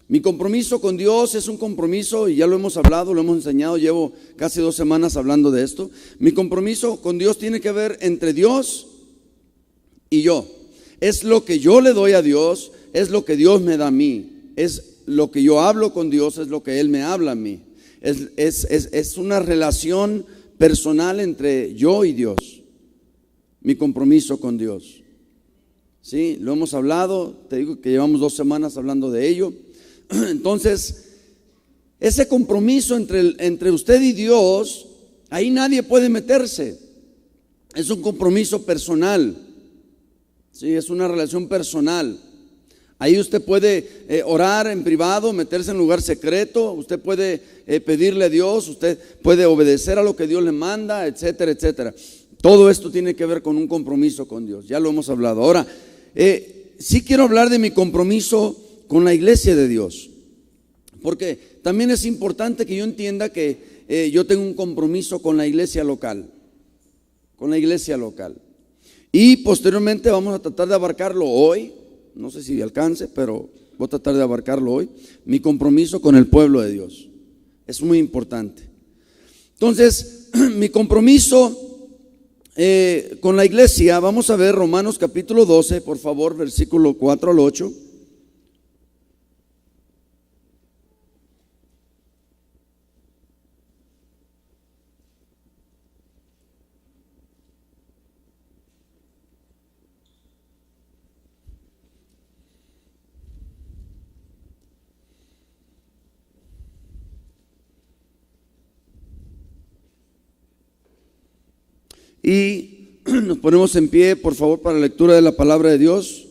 Mi compromiso con Dios es un compromiso, y ya lo hemos hablado, lo hemos enseñado, llevo casi 2 semanas hablando de esto. Mi compromiso con Dios tiene que ver entre Dios y yo. Es lo que yo le doy a Dios, es lo que Dios me da a mí, es lo que yo hablo con Dios, es lo que Él me habla a mí. Es una relación personal entre yo y Dios. Mi compromiso con Dios. Sí, lo hemos hablado, te digo que llevamos 2 semanas hablando de ello. Entonces, ese compromiso entre usted y Dios, ahí nadie puede meterse. Es un compromiso personal. Sí, es una relación personal. Ahí usted puede orar en privado, meterse en lugar secreto, usted puede pedirle a Dios, usted puede obedecer a lo que Dios le manda, etcétera, etcétera. Todo esto tiene que ver con un compromiso con Dios, ya lo hemos hablado. Ahora, sí quiero hablar de mi compromiso con la iglesia de Dios, porque también es importante que yo entienda que yo tengo un compromiso con la iglesia local, y posteriormente vamos a tratar de abarcarlo hoy. No sé si alcance, pero voy a tratar de abarcarlo hoy. Mi compromiso con el pueblo de Dios es muy importante. Entonces, mi compromiso con la iglesia, vamos a ver Romanos capítulo 12, por favor, versículo 4 al 8. Y nos ponemos en pie, por favor, para la lectura de la palabra de Dios.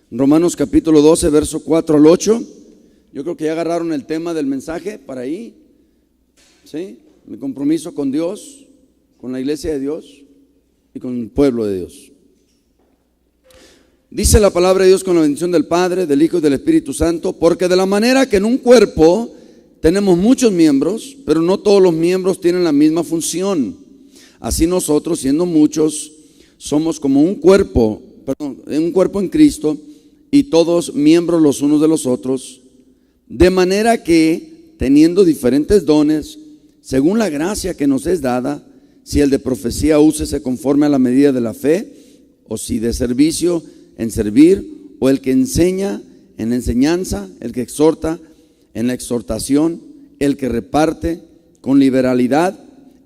Romanos capítulo 12, verso 4 al 8. Yo creo que ya agarraron el tema del mensaje para ahí. ¿Sí? Mi compromiso con Dios, con la iglesia de Dios y con el pueblo de Dios. Dice la palabra de Dios con la bendición del Padre, del Hijo y del Espíritu Santo: porque de la manera que en un cuerpo tenemos muchos miembros, pero no todos los miembros tienen la misma función. Así nosotros, siendo muchos, somos como un cuerpo en Cristo, y todos miembros los unos de los otros, de manera que, teniendo diferentes dones, según la gracia que nos es dada, si el de profecía úsese conforme a la medida de la fe, o si de servicio en servir, o el que enseña en la enseñanza, el que exhorta en la exhortación, el que reparte con liberalidad,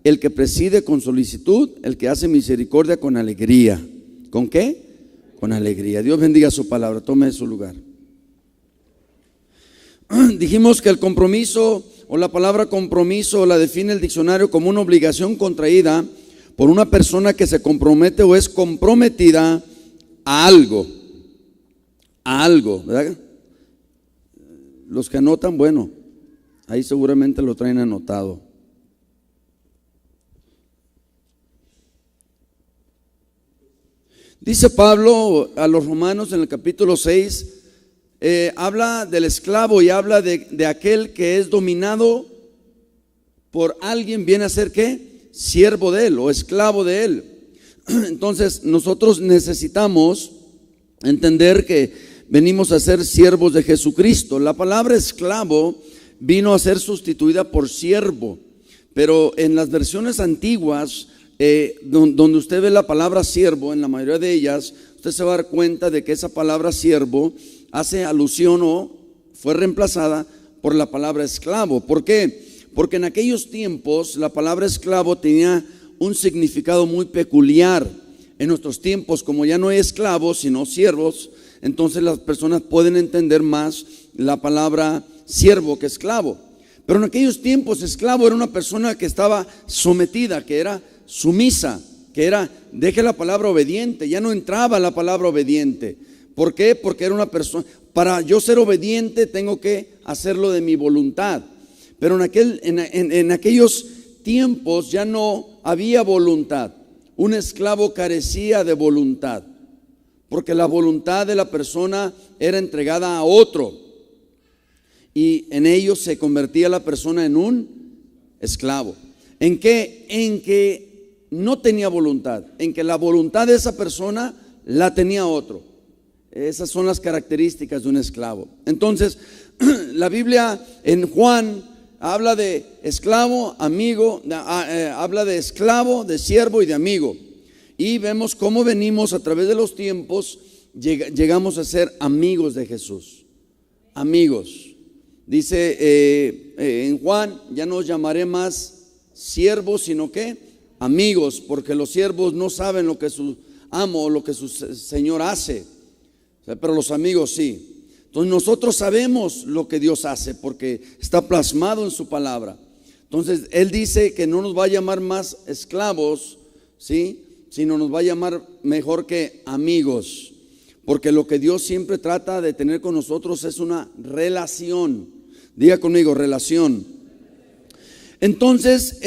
el que preside con solicitud, el que hace misericordia con alegría. ¿Con qué? Con alegría. Dios bendiga su palabra, tome su lugar. Dijimos que el compromiso, o la palabra compromiso, la define el diccionario como una obligación contraída por una persona que se compromete o es comprometida a algo, ¿verdad? Los que anotan, bueno, ahí seguramente lo traen anotado. Dice Pablo a los romanos en el capítulo 6, habla del esclavo y habla de aquel que es dominado por alguien, viene a ser ¿qué? Siervo de él o esclavo de él. Entonces nosotros necesitamos entender que venimos a ser siervos de Jesucristo. La palabra esclavo vino a ser sustituida por siervo, pero en las versiones antiguas, donde usted ve la palabra siervo, en la mayoría de ellas, usted se va a dar cuenta de que esa palabra siervo hace alusión o fue reemplazada por la palabra esclavo. ¿Por qué? Porque en aquellos tiempos la palabra esclavo tenía un significado muy peculiar. En nuestros tiempos, como ya no hay esclavos sino siervos, entonces las personas pueden entender más la palabra siervo que esclavo. Pero en aquellos tiempos esclavo era una persona que estaba sometida, que era sumisa, que era, deje la palabra obediente, ya no entraba la palabra obediente. ¿Por qué? Porque era una persona, para yo ser obediente tengo que hacerlo de mi voluntad. Pero en aquellos tiempos ya no había voluntad. Un esclavo carecía de voluntad, porque la voluntad de la persona era entregada a otro, y en ello se convertía la persona en un esclavo. ¿En qué? En que no tenía voluntad, en que la voluntad de esa persona la tenía otro. Esas son las características de un esclavo. Entonces, la Biblia en Juan habla de esclavo, amigo, habla de esclavo, de siervo y de amigo. Y vemos cómo venimos a través de los tiempos, llegamos a ser amigos de Jesús. Amigos. Dice en Juan, ya no os llamaré más siervos, sino que amigos, porque los siervos no saben lo que su amo o lo que su Señor hace, pero los amigos sí. Entonces nosotros sabemos lo que Dios hace porque está plasmado en su palabra. Entonces Él dice que no nos va a llamar más esclavos, ¿sí?, sino nos va a llamar mejor que amigos, porque lo que Dios siempre trata de tener con nosotros es una relación. Diga conmigo, relación. Entonces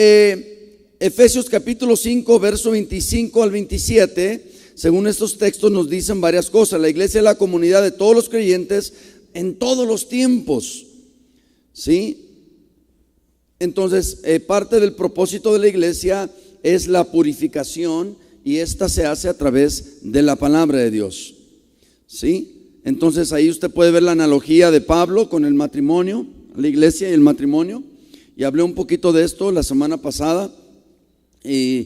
Efesios capítulo 5 verso 25 al 27, según estos textos nos dicen varias cosas. La iglesia es la comunidad de todos los creyentes en todos los tiempos, ¿sí? Entonces parte del propósito de la iglesia es la purificación, y esta se hace a través de la palabra de Dios, ¿sí? Entonces ahí usted puede ver la analogía de Pablo con el matrimonio, la iglesia y el matrimonio, y hablé un poquito de esto la semana pasada, y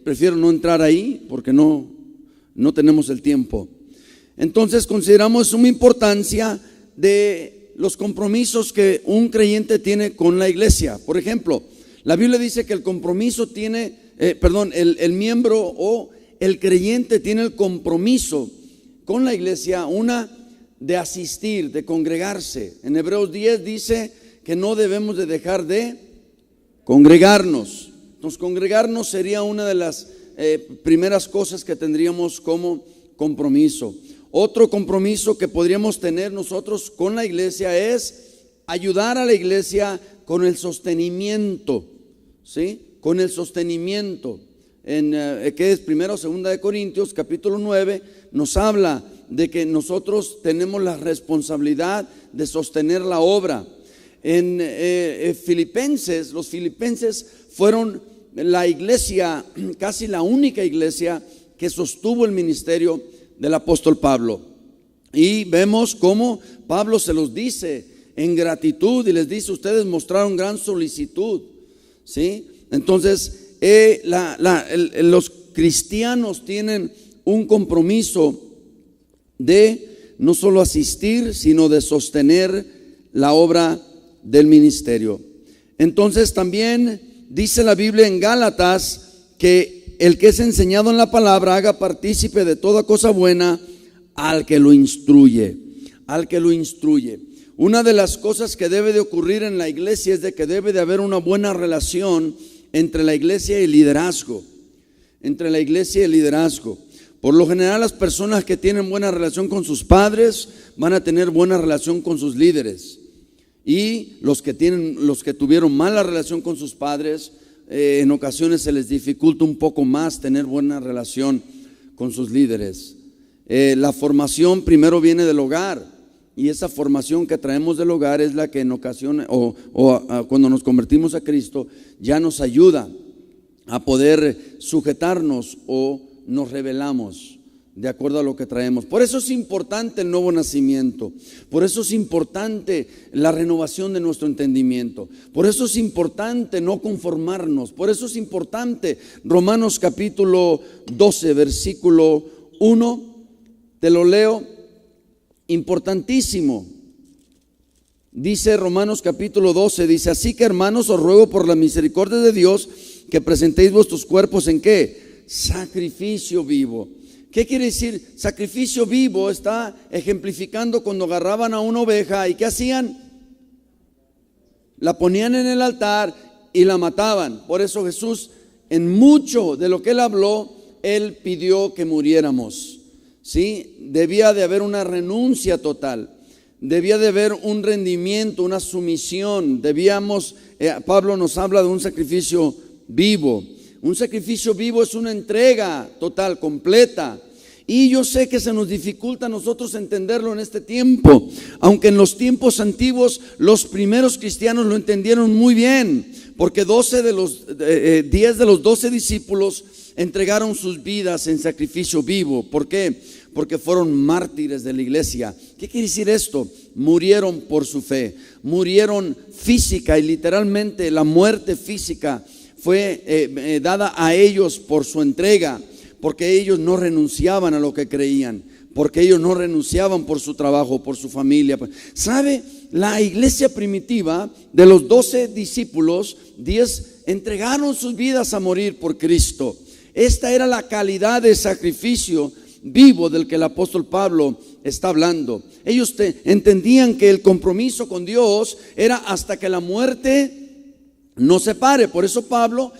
prefiero no entrar ahí porque no tenemos el tiempo. Entonces consideramos suma importancia de los compromisos que un creyente tiene con la iglesia. Por ejemplo, la Biblia dice que el compromiso tiene, el miembro o el creyente tiene el compromiso con la iglesia, una de asistir, de congregarse. En Hebreos 10 dice que no debemos de dejar de congregarnos. Entonces congregarnos sería una de las primeras cosas que tendríamos como compromiso. Otro compromiso que podríamos tener nosotros con la iglesia es ayudar a la iglesia con el sostenimiento, ¿sí? Con el sostenimiento. En que es primero o segunda de Corintios capítulo 9 nos habla de que nosotros tenemos la responsabilidad de sostener la obra. En Filipenses, los filipenses fueron la iglesia, casi la única iglesia que sostuvo el ministerio del apóstol Pablo. Y vemos cómo Pablo se los dice en gratitud y les dice: ustedes mostraron gran solicitud, ¿sí? Entonces los cristianos tienen un compromiso de no solo asistir, sino de sostener la obra del ministerio. Entonces también dice la Biblia en Gálatas que el que es enseñado en la palabra haga partícipe de toda cosa buena al que lo instruye, al que lo instruye. Una de las cosas que debe de ocurrir en la iglesia es de que debe de haber una buena relación entre la iglesia y el liderazgo, entre la iglesia y el liderazgo. Por lo general, las personas que tienen buena relación con sus padres van a tener buena relación con sus líderes, y los que tuvieron mala relación con sus padres, en ocasiones se les dificulta un poco más tener buena relación con sus líderes. La formación primero viene del hogar, y esa formación que traemos del hogar es la que en ocasiones cuando nos convertimos a Cristo ya nos ayuda a poder sujetarnos o nos rebelamos de acuerdo a lo que traemos. Por eso es importante el nuevo nacimiento, por eso es importante la renovación de nuestro entendimiento, por eso es importante no conformarnos, por eso es importante Romanos capítulo 12 versículo 1, te lo leo, importantísimo. Dice Romanos capítulo 12, dice: así que, hermanos, os ruego por la misericordia de Dios que presentéis vuestros cuerpos en ¿qué? Sacrificio vivo. ¿Qué quiere decir? Sacrificio vivo está ejemplificando cuando agarraban a una oveja y ¿qué hacían? La ponían en el altar y la mataban. Por eso Jesús, en mucho de lo que Él habló, Él pidió que muriéramos, ¿sí? Debía de haber una renuncia total, debía de haber un rendimiento, una sumisión. Pablo nos habla de un sacrificio vivo. Un sacrificio vivo es una entrega total, completa. Y yo sé que se nos dificulta a nosotros entenderlo en este tiempo, aunque en los tiempos antiguos los primeros cristianos lo entendieron muy bien, porque 10 de los 12 discípulos entregaron sus vidas en sacrificio vivo. ¿Por qué? Porque fueron mártires de la iglesia. ¿Qué quiere decir esto? murieron por su fe, murieron física y literalmente la muerte física fue dada a ellos por su entrega, porque ellos no renunciaban a lo que creían, porque ellos no renunciaban por su trabajo, por su familia. ¿Sabe? La iglesia primitiva, de los 12 discípulos, 10 entregaron sus vidas a morir por Cristo. Esta era la calidad de sacrificio vivo del que el apóstol Pablo está hablando. Ellos entendían que el compromiso con Dios era hasta que la muerte nos separe. Por eso Pablo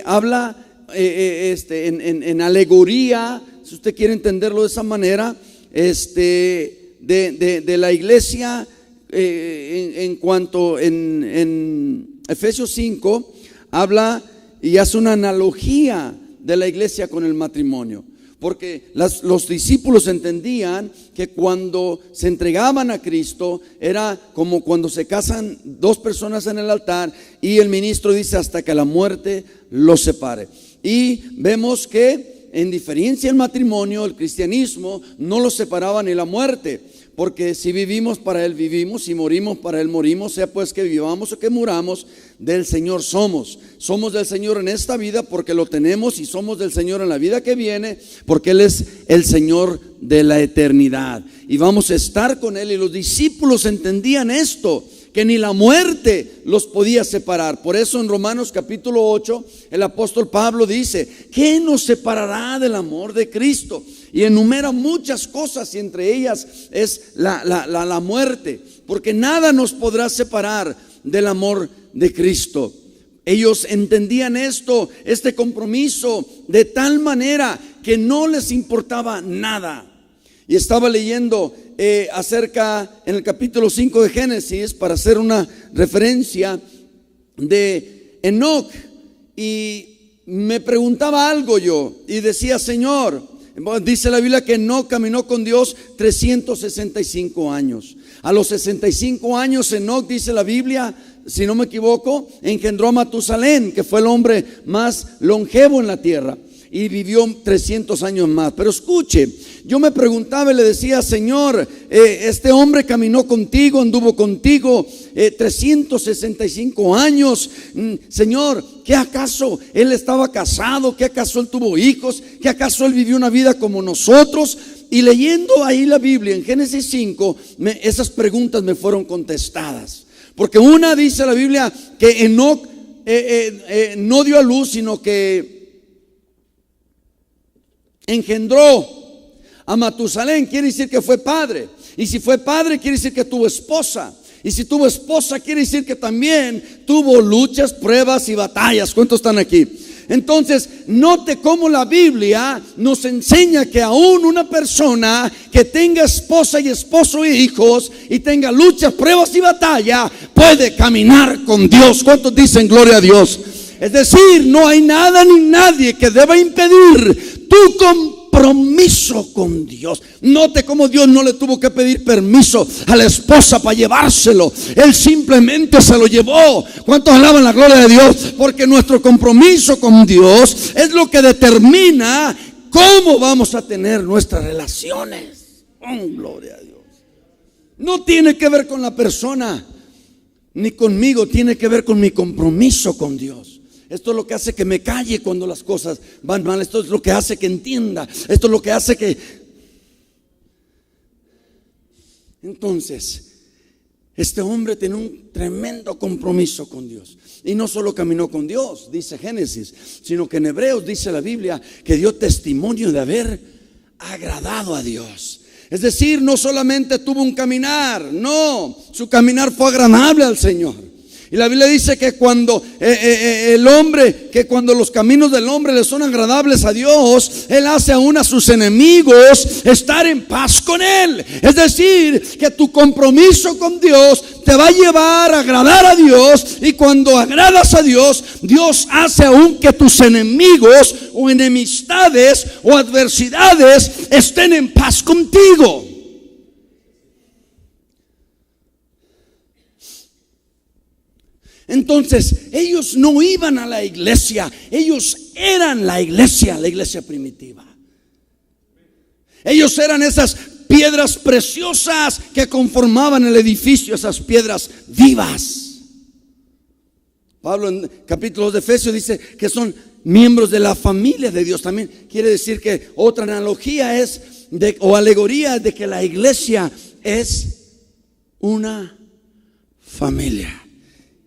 habla en alegoría, si usted quiere entenderlo de esa manera, de la iglesia en cuanto en Efesios 5 habla y hace una analogía de la iglesia con el matrimonio. Porque los discípulos entendían que cuando se entregaban a Cristo era como cuando se casan dos personas en el altar y el ministro dice hasta que la muerte los separe. Y vemos que en diferencia el matrimonio, el cristianismo no los separaba ni la muerte. Porque si vivimos, para Él vivimos, si morimos, para Él morimos, sea pues que vivamos o que muramos, del Señor somos. Somos del Señor en esta vida porque lo tenemos, y somos del Señor en la vida que viene porque Él es el Señor de la eternidad. Y vamos a estar con Él, y los discípulos entendían esto, que ni la muerte los podía separar. Por eso en Romanos capítulo 8 el apóstol Pablo dice: ¿qué nos separará del amor de Cristo? Y enumera muchas cosas, y entre ellas es la muerte, porque nada nos podrá separar del amor de Cristo. Ellos entendían este compromiso de tal manera que no les importaba nada. Y estaba leyendo acerca en el capítulo 5 de Génesis, para hacer una referencia de Enoc, y me preguntaba algo yo y decía: Señor, dice la Biblia que Enoc caminó con Dios 365 años. A los 65 años Enoc, dice la Biblia, si no me equivoco, engendró a Matusalén, que fue el hombre más longevo en la tierra, y vivió 300 años más. Pero escuche, yo me preguntaba y le decía: Señor, este hombre caminó contigo, anduvo contigo 365 años. Señor, ¿qué acaso él estaba casado? ¿Qué acaso él tuvo hijos? ¿Qué acaso él vivió una vida como nosotros? Y leyendo ahí la Biblia en Génesis 5, esas preguntas me fueron contestadas. Porque una, dice la Biblia que Enoc no dio a luz, sino que engendró a Matusalén. Quiere decir que fue padre. Y si fue padre, quiere decir que tuvo esposa. Y si tuvo esposa, quiere decir que también tuvo luchas, pruebas y batallas. ¿Cuántos están aquí? Entonces, note cómo la Biblia nos enseña que aún una persona que tenga esposa y esposo y hijos, y tenga luchas, pruebas y batalla, puede caminar con Dios. ¿Cuántos dicen gloria a Dios? Es decir, no hay nada ni nadie que deba impedir tu compromiso con Dios. Note cómo Dios no le tuvo que pedir permiso a la esposa para llevárselo. Él simplemente se lo llevó. ¿Cuántos alaban la gloria de Dios? Porque nuestro compromiso con Dios es lo que determina cómo vamos a tener nuestras relaciones. Oh, gloria a Dios. No tiene que ver con la persona ni conmigo, tiene que ver con mi compromiso con Dios. Esto es lo que hace que me calle cuando las cosas van mal. Esto es lo que hace que entienda. Esto es lo que hace que... Entonces, este hombre tiene un tremendo compromiso con Dios. Y no solo caminó con Dios, dice Génesis, sino que en Hebreos dice la Biblia que dio testimonio de haber agradado a Dios. Es decir, no solamente tuvo un caminar, no, su caminar fue agradable al Señor. Y la Biblia dice que cuando cuando los caminos del hombre le son agradables a Dios, Él hace aún a sus enemigos estar en paz con Él. Es decir, que tu compromiso con Dios te va a llevar a agradar a Dios. Y cuando agradas a Dios, Dios hace aún que tus enemigos o enemistades o adversidades estén en paz contigo. Entonces, ellos no iban a la iglesia, ellos eran la iglesia primitiva. Ellos eran esas piedras preciosas que conformaban el edificio, esas piedras vivas. Pablo en capítulo 2 de Efesios dice que son miembros de la familia de Dios. También quiere decir que otra analogía es o alegoría de que la iglesia es una familia.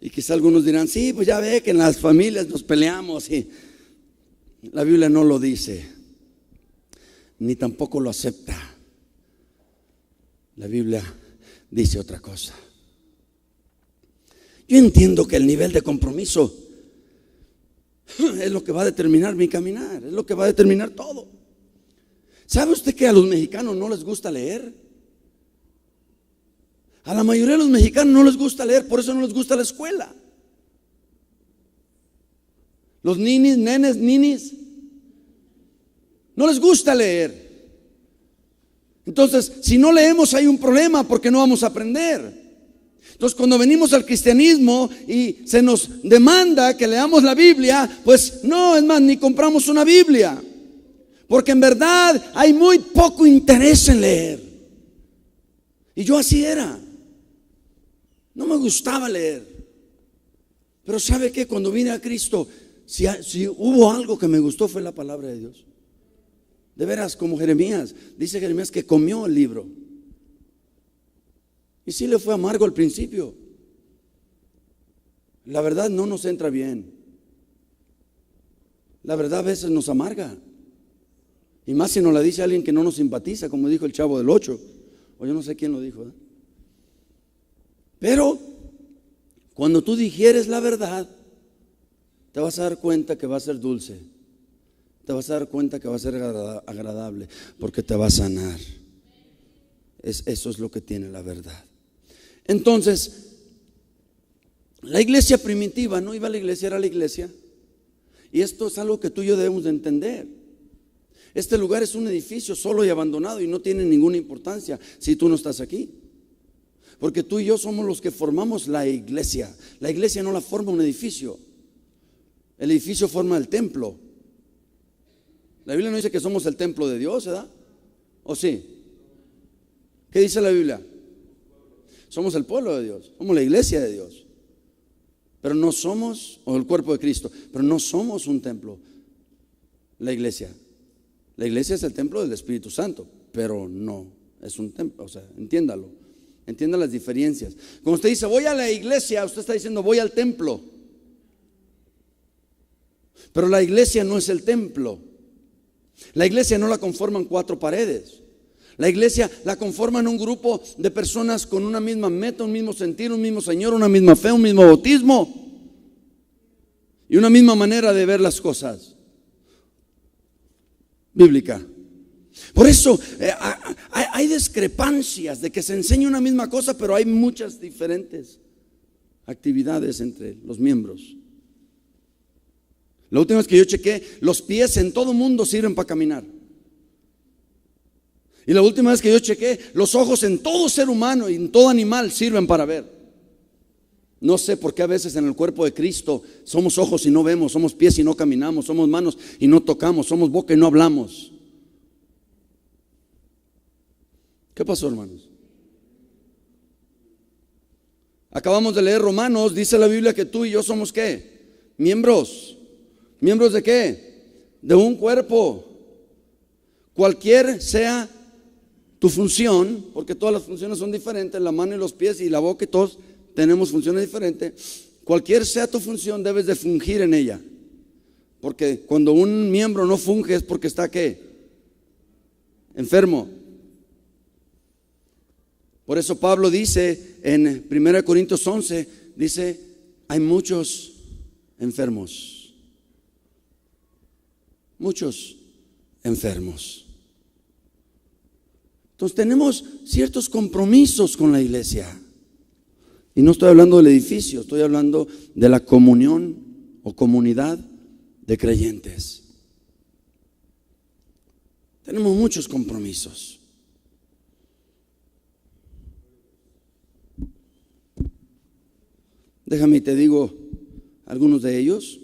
Y quizá algunos dirán, sí, pues ya ve que en las familias nos peleamos. Y la Biblia no lo dice, ni tampoco lo acepta. La Biblia dice otra cosa. Yo entiendo que el nivel de compromiso es lo que va a determinar mi caminar, es lo que va a determinar todo. ¿Sabe usted que a los mexicanos no les gusta leer? A la mayoría de los mexicanos no les gusta leer, por eso no les gusta la escuela. Los ninis, no les gusta leer. Entonces, si no leemos hay un problema porque no vamos a aprender. Entonces, cuando venimos al cristianismo y se nos demanda que leamos la Biblia, pues no, es más, ni compramos una Biblia. Porque en verdad hay muy poco interés en leer. Y yo así era. No me gustaba leer. Pero ¿sabe qué? Cuando vine a Cristo, si hubo algo que me gustó fue la palabra de Dios. De veras, como Jeremías. Dice Jeremías que comió el libro. Y sí le fue amargo al principio. La verdad no nos entra bien. La verdad a veces nos amarga. Y más si nos la dice alguien que no nos simpatiza, como dijo el Chavo del 8. O yo no sé quién lo dijo, ¿eh? Pero cuando tú digieres la verdad, te vas a dar cuenta que va a ser dulce. Te vas a dar cuenta que va a ser agradable, porque te va a sanar. Eso es lo que tiene la verdad. Entonces, la iglesia primitiva no iba a la iglesia, era la iglesia. Y esto es algo que tú y yo debemos de entender. Este lugar es un edificio solo y abandonado y no tiene ninguna importancia si tú no estás aquí. Porque tú y yo somos los que formamos la iglesia. La iglesia no la forma un edificio. El edificio forma el templo. La Biblia no dice que somos el templo de Dios, ¿verdad? ¿O sí? ¿Qué dice la Biblia? Somos el pueblo de Dios, somos la iglesia de Dios. Pero no somos, o el cuerpo de Cristo, pero no somos un templo. La iglesia es el templo del Espíritu Santo, pero no es un templo. O sea, entiéndalo, entienda las diferencias. Cuando usted dice voy a la iglesia, usted está diciendo voy al templo. Pero la iglesia no es el templo. La iglesia no la conforman 4 paredes. La iglesia la conforman un grupo de personas con una misma meta, un mismo sentir, un mismo Señor, una misma fe, un mismo bautismo y una misma manera de ver las cosas bíblica. Por eso hay discrepancias de que se enseña una misma cosa, pero hay muchas diferentes actividades entre los miembros. La última vez que yo chequé, los pies en todo mundo sirven para caminar. Y la última vez que yo chequé, los ojos en todo ser humano y en todo animal sirven para ver. No sé por qué a veces en el cuerpo de Cristo somos ojos y no vemos, somos pies y no caminamos, somos manos y no tocamos, somos boca y no hablamos. ¿Qué pasó, hermanos? Acabamos de leer Romanos, dice la Biblia que tú y yo somos ¿qué? Miembros. ¿Miembros de qué? De un cuerpo. Cualquier sea tu función, porque todas las funciones son diferentes, la mano y los pies y la boca y todos tenemos funciones diferentes. Cualquier sea tu función, debes de fungir en ella. Porque cuando un miembro no funge es porque está ¿qué? Enfermo. Por eso Pablo dice en 1 Corintios 11, dice, hay muchos enfermos. Muchos enfermos. Entonces tenemos ciertos compromisos con la iglesia. Y no estoy hablando del edificio, estoy hablando de la comunión o comunidad de creyentes. Tenemos muchos compromisos. Déjame y te digo algunos de ellos.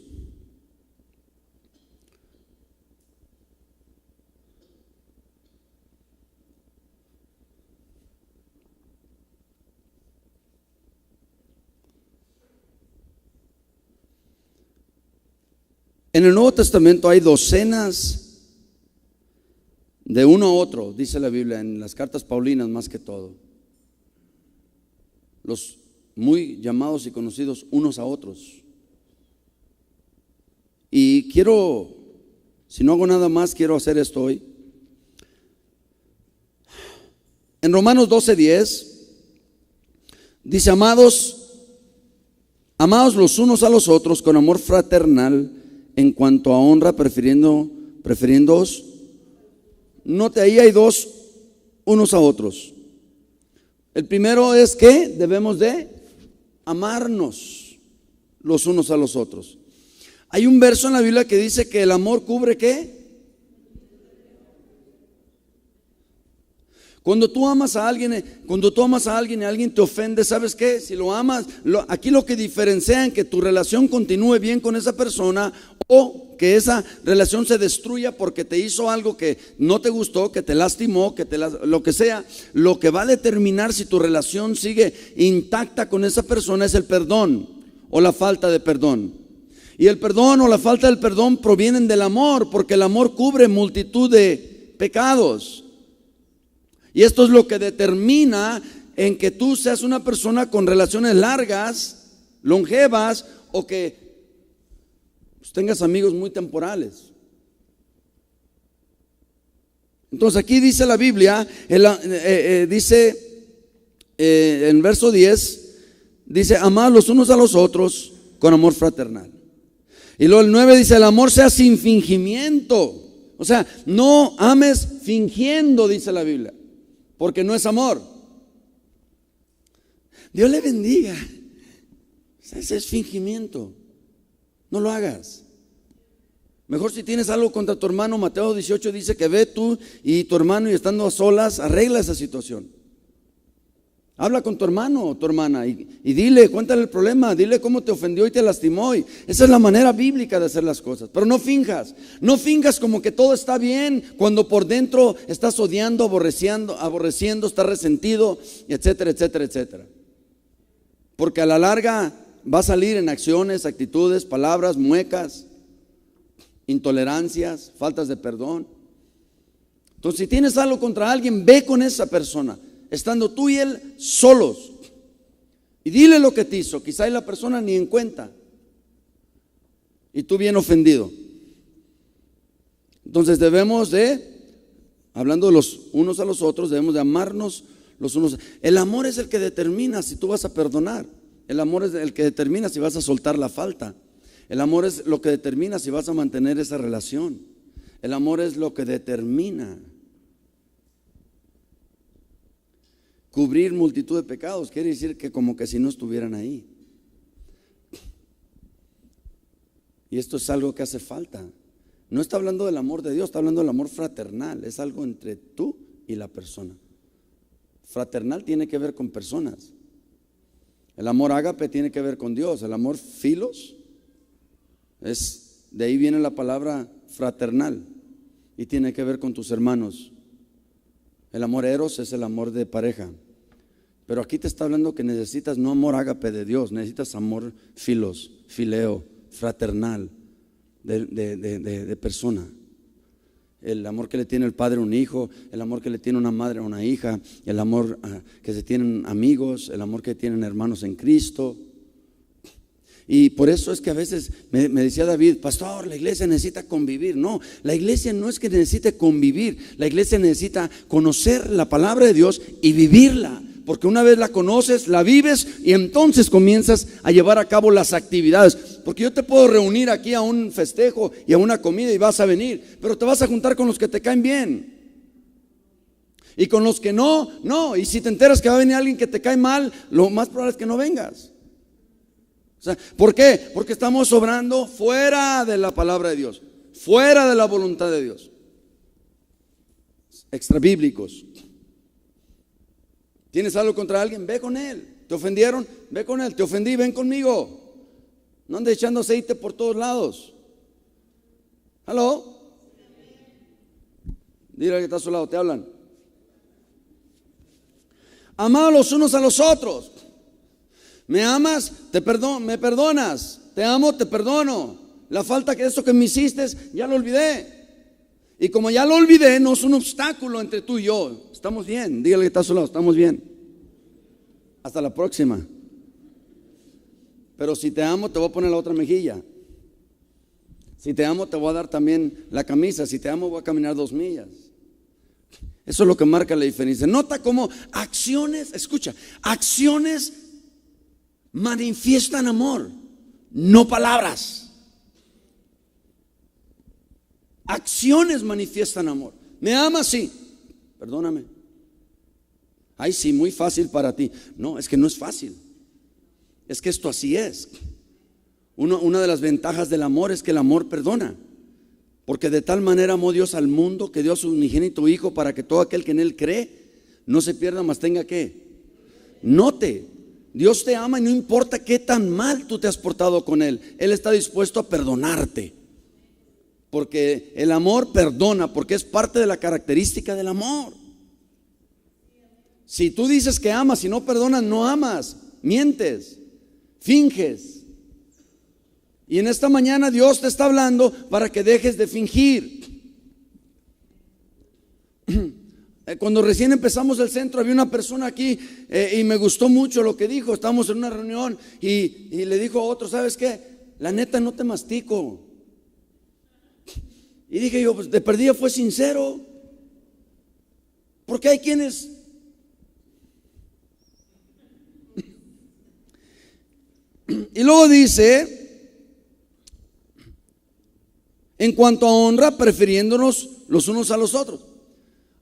En el Nuevo Testamento hay docenas de uno a otro, dice la Biblia, en las cartas paulinas más que todo. Los muy llamados y conocidos unos a otros. Y quiero, si no hago nada más, quiero hacer esto hoy. En Romanos 12:10 dice: amados los unos a los otros con amor fraternal, en cuanto a honra, prefiriéndoos. Note, ahí hay dos, unos a otros. El primero es que debemos de amarnos los unos a los otros. Hay un verso en la Biblia que dice que el amor cubre ¿qué? Cuando tú amas a alguien y alguien te ofende, ¿sabes qué? Si lo amas, aquí lo que diferencia en que tu relación continúe bien con esa persona o que esa relación se destruya porque te hizo algo que no te gustó, que te lastimó, lo que sea, lo que va a determinar si tu relación sigue intacta con esa persona es el perdón o la falta de perdón. Y el perdón o la falta del perdón provienen del amor, porque el amor cubre multitud de pecados. Y esto es lo que determina en que tú seas una persona con relaciones largas, longevas, o que pues, tengas amigos muy temporales. Entonces aquí dice la Biblia, dice en verso 10, dice: amad los unos a los otros con amor fraternal. Y luego el 9 dice: el amor sea sin fingimiento. O sea, no ames fingiendo, dice la Biblia, porque no es amor. Dios le bendiga. Ese es fingimiento. No lo hagas. Mejor si tienes algo contra tu hermano, Mateo 18 dice que ve tú y tu hermano y estando a solas, arregla esa situación. Habla con tu hermano o tu hermana y dile, cuéntale el problema, dile cómo te ofendió y te lastimó. Esa es la manera bíblica de hacer las cosas. Pero no finjas como que todo está bien cuando por dentro estás odiando, aborreciendo, estás resentido, etcétera, etcétera, etcétera. Porque a la larga va a salir en acciones, actitudes, palabras, muecas, intolerancias, faltas de perdón. Entonces, si tienes algo contra alguien, ve con esa persona, estando tú y él solos, y dile lo que te hizo. Quizá la persona ni en cuenta y tú bien ofendido. Entonces debemos de, hablando de los unos a los otros, debemos de amarnos los unos. El amor es el que determina si tú vas a perdonar. El amor es el que determina si vas a soltar la falta. El amor es lo que determina si vas a mantener esa relación. El amor es lo que determina. Cubrir multitud de pecados quiere decir que como que si no estuvieran ahí. Y esto es algo que hace falta. No está hablando del amor de Dios, está hablando del amor fraternal. Es algo entre tú y la persona. Fraternal tiene que ver con personas. El amor ágape tiene que ver con Dios. El amor filos, de ahí viene la palabra fraternal, y tiene que ver con tus hermanos. El amor eros es el amor de pareja. Pero aquí te está hablando que necesitas no amor ágape de Dios, necesitas amor filos, fileo, fraternal, de persona. El amor que le tiene el padre a un hijo, el amor que le tiene una madre a una hija, el amor que se tienen amigos, el amor que tienen hermanos en Cristo. Y por eso es que a veces me decía David: pastor, la iglesia necesita convivir. No, la iglesia no es que necesite convivir, la iglesia necesita conocer la palabra de Dios y vivirla. Porque una vez la conoces, la vives y entonces comienzas a llevar a cabo las actividades. Porque yo te puedo reunir aquí a un festejo y a una comida y vas a venir, pero te vas a juntar con los que te caen bien. Y con los que no. Y si te enteras que va a venir alguien que te cae mal, lo más probable es que no vengas. O sea, ¿por qué? Porque estamos obrando fuera de la palabra de Dios, fuera de la voluntad de Dios, extrabíblicos. ¿Tienes algo contra alguien? Ve con él. ¿Te ofendieron? Ve con él. ¿Te ofendí? Ven conmigo. No andes echando aceite por todos lados. ¿Aló? Dile al que está a su lado, te hablan. Amad los unos a los otros. ¿Me amas? Me perdonas. Te amo, te perdono. La falta que esto que me hiciste, ya lo olvidé. Y como ya lo olvidé, no es un obstáculo entre tú y yo. Estamos bien, dígale que está a su lado, estamos bien. Hasta la próxima. Pero si te amo, te voy a poner la otra mejilla. Si te amo, te voy a dar también la camisa. Si te amo, voy a caminar 2 millas. Eso es lo que marca la diferencia. Nota cómo acciones, escucha, acciones manifiestan amor, no palabras. Acciones manifiestan amor. ¿Me amas? Sí. Perdóname. Ay, sí, muy fácil para ti. No, es que no es fácil. Es que esto así es. Una de las ventajas del amor es que el amor perdona. Porque de tal manera amó Dios al mundo que dio a su unigénito Hijo para que todo aquel que en Él cree no se pierda, mas tenga ¿qué? Note, Dios te ama y no importa qué tan mal tú te has portado con Él. Él está dispuesto a perdonarte. Porque el amor perdona, porque es parte de la característica del amor. Si tú dices que amas y no perdonas, no amas, mientes, finges. Y en esta mañana Dios te está hablando para que dejes de fingir. Cuando recién empezamos el centro, había una persona aquí y me gustó mucho lo que dijo. Estábamos en una reunión y le dijo a otro: ¿sabes qué? La neta, no te mastico. Y dije yo, pues de perdida fue sincero. Porque hay quienes y luego dice: en cuanto a honra, prefiriéndonos los unos a los otros.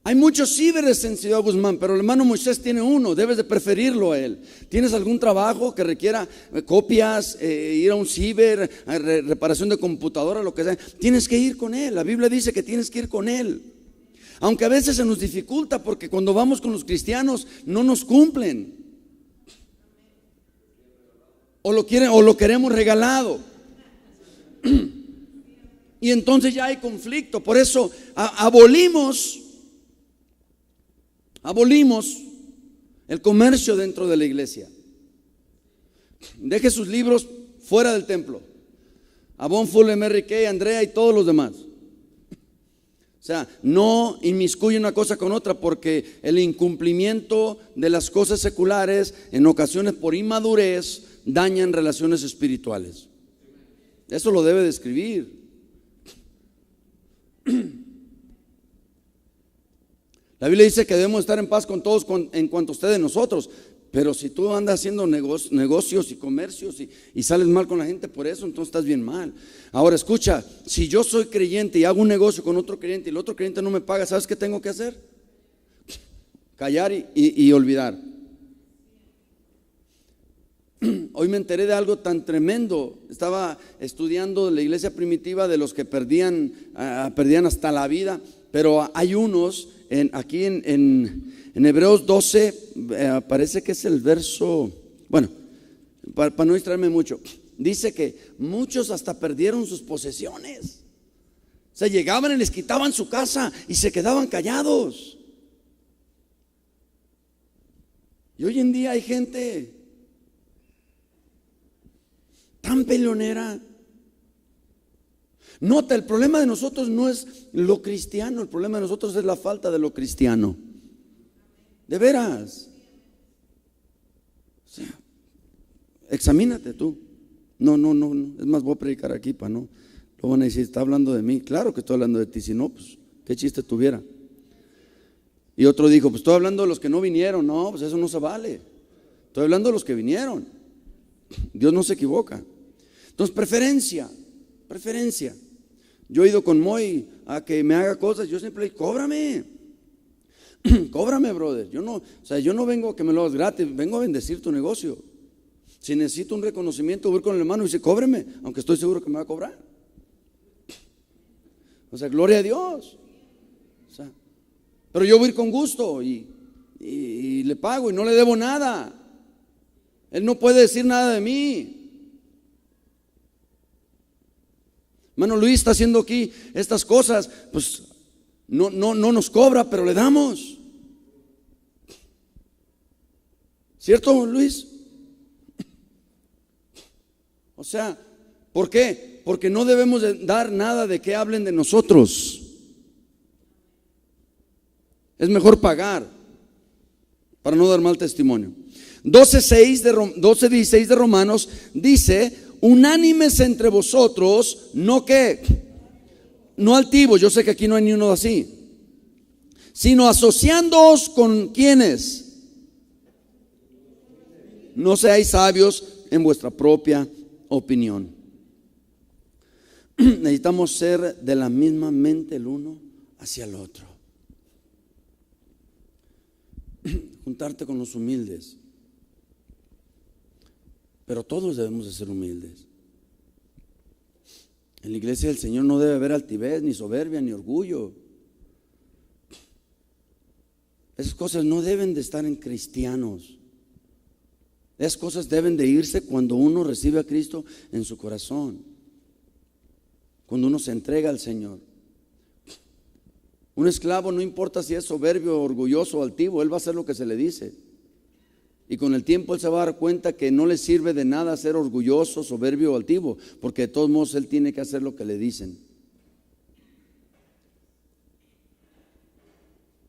Hay muchos ciberes en Ciudad Guzmán, pero el hermano Moisés tiene uno, debes de preferirlo a él. ¿Tienes algún trabajo que requiera copias, ir a un ciber, reparación de computadora, lo que sea? Tienes que ir con él. La Biblia dice que tienes que ir con él. Aunque a veces se nos dificulta porque cuando vamos con los cristianos no nos cumplen. O lo quieren, o lo queremos regalado. Y entonces ya hay conflicto. Por eso abolimos el comercio dentro de la iglesia. Deje sus libros fuera del templo. Abón, Fuller, Mary Kay, Andrea y todos los demás. O sea, no inmiscuye una cosa con otra, porque el incumplimiento de las cosas seculares, en ocasiones por inmadurez, dañan relaciones espirituales. Eso lo debe de escribir. La Biblia dice que debemos estar en paz con todos en cuanto a ustedes nosotros. Pero si tú andas haciendo negocios y comercios y sales mal con la gente por eso, entonces estás bien mal. Ahora escucha, si yo soy creyente y hago un negocio con otro creyente y el otro creyente no me paga, ¿sabes qué tengo que hacer? Callar y olvidar. Hoy me enteré de algo tan tremendo. Estaba estudiando la iglesia primitiva de los que perdían hasta la vida. Pero hay unos aquí en Hebreos 12, parece que es el verso, bueno, para no distraerme mucho, dice que muchos hasta perdieron sus posesiones. O sea, llegaban y les quitaban su casa y se quedaban callados. Y hoy en día hay gente tan peleonera. Nota, el problema de nosotros no es lo cristiano, el problema de nosotros es la falta de lo cristiano. De veras. O sea, examínate tú. No. Es más, voy a predicar aquí para no. Lo van a decir, está hablando de mí. Claro que estoy hablando de ti. Si no, pues, qué chiste tuviera. Y otro dijo, pues estoy hablando de los que no vinieron. No, pues eso no se vale. Estoy hablando de los que vinieron. Dios no se equivoca. Entonces, preferencia. Yo he ido con Moy a que me haga cosas. Yo siempre le digo, cóbrame, brother. Yo no vengo a que me lo hagas gratis, vengo a bendecir tu negocio. Si necesito un reconocimiento, voy con el hermano y dice, cóbreme, aunque estoy seguro que me va a cobrar. O sea, gloria a Dios. O sea, pero yo voy a ir con gusto y le pago y no le debo nada. Él no puede decir nada de mí. Hermano Luis está haciendo aquí estas cosas, pues no nos cobra, pero le damos. ¿Cierto, Luis? O sea, ¿Por qué? Porque no debemos de dar nada de que hablen de nosotros. Es mejor pagar para no dar mal testimonio. 12:16 de Romanos dice: unánimes entre vosotros, no que, no altivos, yo sé que aquí no hay ni uno así, sino asociándoos con quienes. No seáis sabios en vuestra propia opinión. Necesitamos ser de la misma mente el uno hacia el otro. Juntarte con los humildes. Pero todos debemos de ser humildes. En la iglesia del Señor no debe haber altivez, ni soberbia, ni orgullo. Esas cosas no deben de estar en cristianos. Esas cosas deben de irse cuando uno recibe a Cristo en su corazón, cuando uno se entrega al Señor. Un esclavo, no importa si es soberbio, orgulloso o altivo, él va a hacer lo que se le dice. Y con el tiempo él se va a dar cuenta que no le sirve de nada ser orgulloso, soberbio o altivo, porque de todos modos él tiene que hacer lo que le dicen.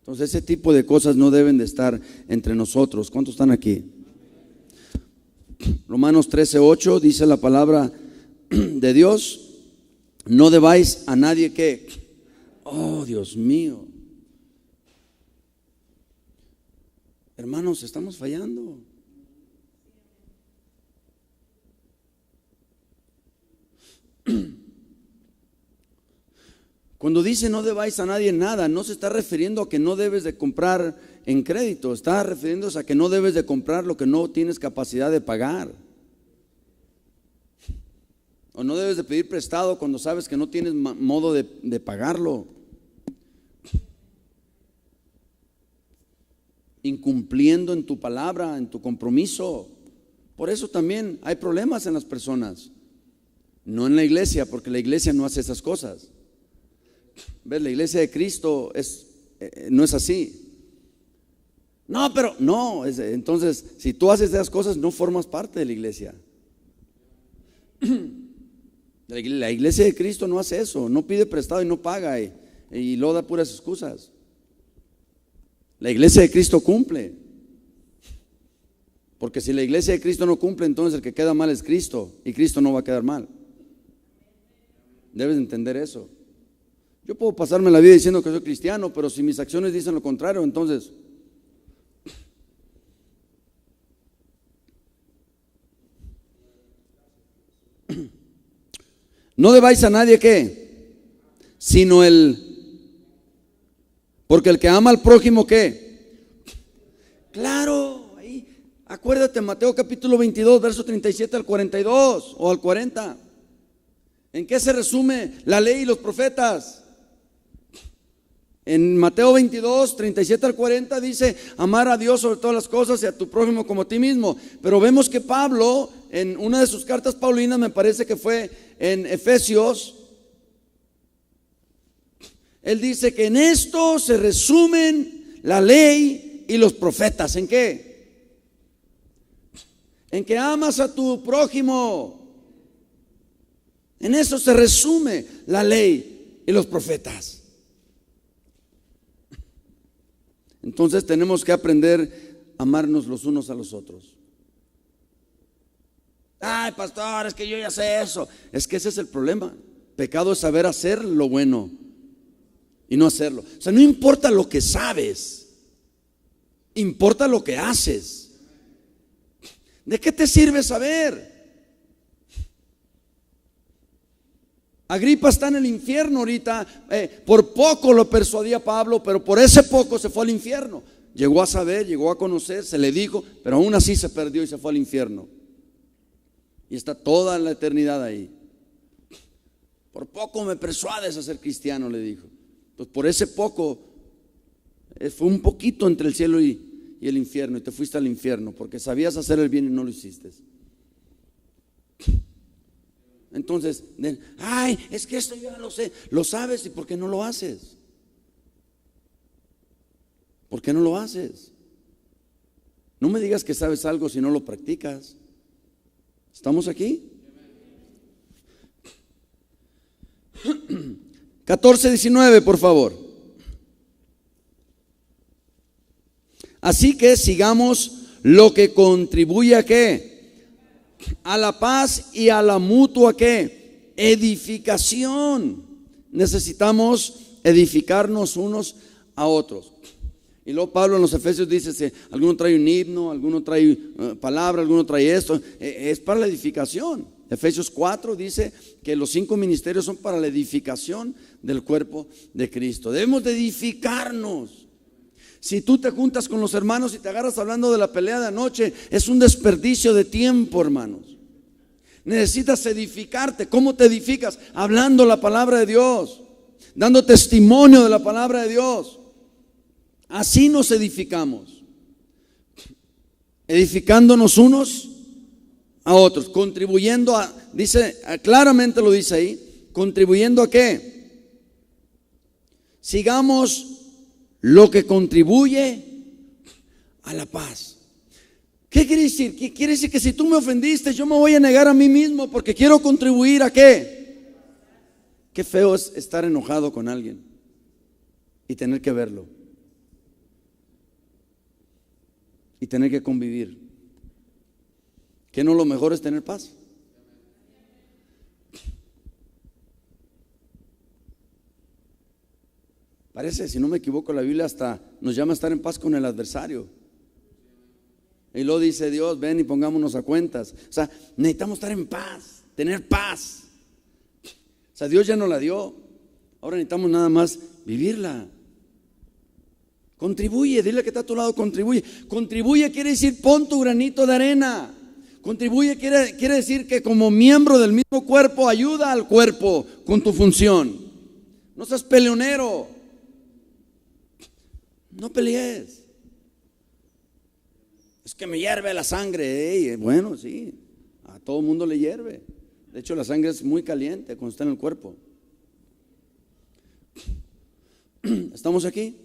Entonces ese tipo de cosas no deben de estar entre nosotros. ¿Cuántos están aquí? Romanos 13:8 dice la palabra de Dios: no debáis a nadie que, oh Dios mío, hermanos, estamos fallando. Cuando dice no debáis a nadie nada, no se está refiriendo a que no debes de comprar en crédito, está refiriéndose a que no debes de comprar lo que no tienes capacidad de pagar. O no debes de pedir prestado cuando sabes que no tienes modo de pagarlo. Incumpliendo en tu palabra, en tu compromiso. Por eso también hay problemas en las personas. No en la iglesia, porque la iglesia no hace esas cosas. ¿Ves? La iglesia de Cristo no es así. No, pero no. Entonces, si tú haces esas cosas, no formas parte de la iglesia. La iglesia de Cristo no hace eso. No pide prestado y no paga y luego da puras excusas. La iglesia de Cristo cumple. Porque si la iglesia de Cristo no cumple, entonces el que queda mal es Cristo, y Cristo no va a quedar mal. Debes entender eso. Yo puedo pasarme la vida diciendo que soy cristiano, pero si mis acciones dicen lo contrario, entonces no debáis a nadie que, sino porque el que ama al prójimo, ¿qué? Claro, ahí, acuérdate, Mateo capítulo 22, verso 37 al 42 o al 40. ¿En qué se resume la ley y los profetas? En Mateo 22, 37 al 40 dice: amar a Dios sobre todas las cosas y a tu prójimo como a ti mismo. Pero vemos que Pablo, en una de sus cartas paulinas, me parece que fue en Efesios, él dice que en esto se resumen la ley y los profetas. ¿En qué? En que amas a tu prójimo. En eso se resume la ley y los profetas. Entonces tenemos que aprender a amarnos los unos a los otros. Ay, pastor, es que yo ya sé eso. Es que ese es el problema. Pecado es saber hacer lo bueno y no hacerlo. O sea, no importa lo que sabes, importa lo que haces. ¿De qué te sirve saber? Agripa está en el infierno ahorita. Por poco lo persuadía Pablo, pero por ese poco se fue al infierno. Llegó a saber, llegó a conocer, se le dijo, pero aún así se perdió y se fue al infierno. Y está toda la eternidad ahí. Por poco me persuades a ser cristiano, le dijo. Pues por ese poco, fue un poquito entre el cielo y el infierno, y te fuiste al infierno porque sabías hacer el bien y no lo hiciste. Entonces, ay, es que esto yo ya lo sé. Lo sabes, ¿y por qué no lo haces? ¿Por qué no lo haces? No me digas que sabes algo si no lo practicas. ¿Estamos aquí? 14:19, por favor. Así que sigamos lo que contribuye a ¿qué? A la paz y a la mutua ¿qué? Edificación. Necesitamos edificarnos unos a otros. Y luego Pablo en los Efesios dice, si alguno trae un himno, alguno trae palabra, alguno trae esto, es para la edificación. Efesios 4 dice que los 5 ministerios son para la edificación del cuerpo de Cristo. Debemos de edificarnos. Si tú te juntas con los hermanos y te agarras hablando de la pelea de anoche, es un desperdicio de tiempo, hermanos. Necesitas edificarte. ¿Cómo te edificas? Hablando la palabra de Dios, dando testimonio de la palabra de Dios. Así nos edificamos, edificándonos unos a otros, contribuyendo a, dice, claramente lo dice ahí, contribuyendo a ¿qué? Sigamos lo que contribuye a la paz. ¿Qué quiere decir? Quiere decir que si tú me ofendiste, yo me voy a negar a mí mismo porque quiero contribuir a ¿qué? Qué feo es estar enojado con alguien y tener que verlo. Y tener que convivir. ¿Que no lo mejor es tener paz? Parece, si no me equivoco, la Biblia hasta nos llama a estar en paz con el adversario. Y luego dice Dios, ven y pongámonos a cuentas. O sea, necesitamos estar en paz, tener paz. O sea, Dios ya nos la dio. Ahora necesitamos nada más vivirla. Contribuye, dile que está a tu lado, contribuye. Contribuye quiere decir pon tu granito de arena. Contribuye quiere decir que como miembro del mismo cuerpo ayuda al cuerpo con tu función. No seas peleonero. No pelees. Es que me hierve la sangre. Bueno, sí, a todo mundo le hierve. De hecho, la sangre es muy caliente cuando está en el cuerpo. ¿Estamos aquí?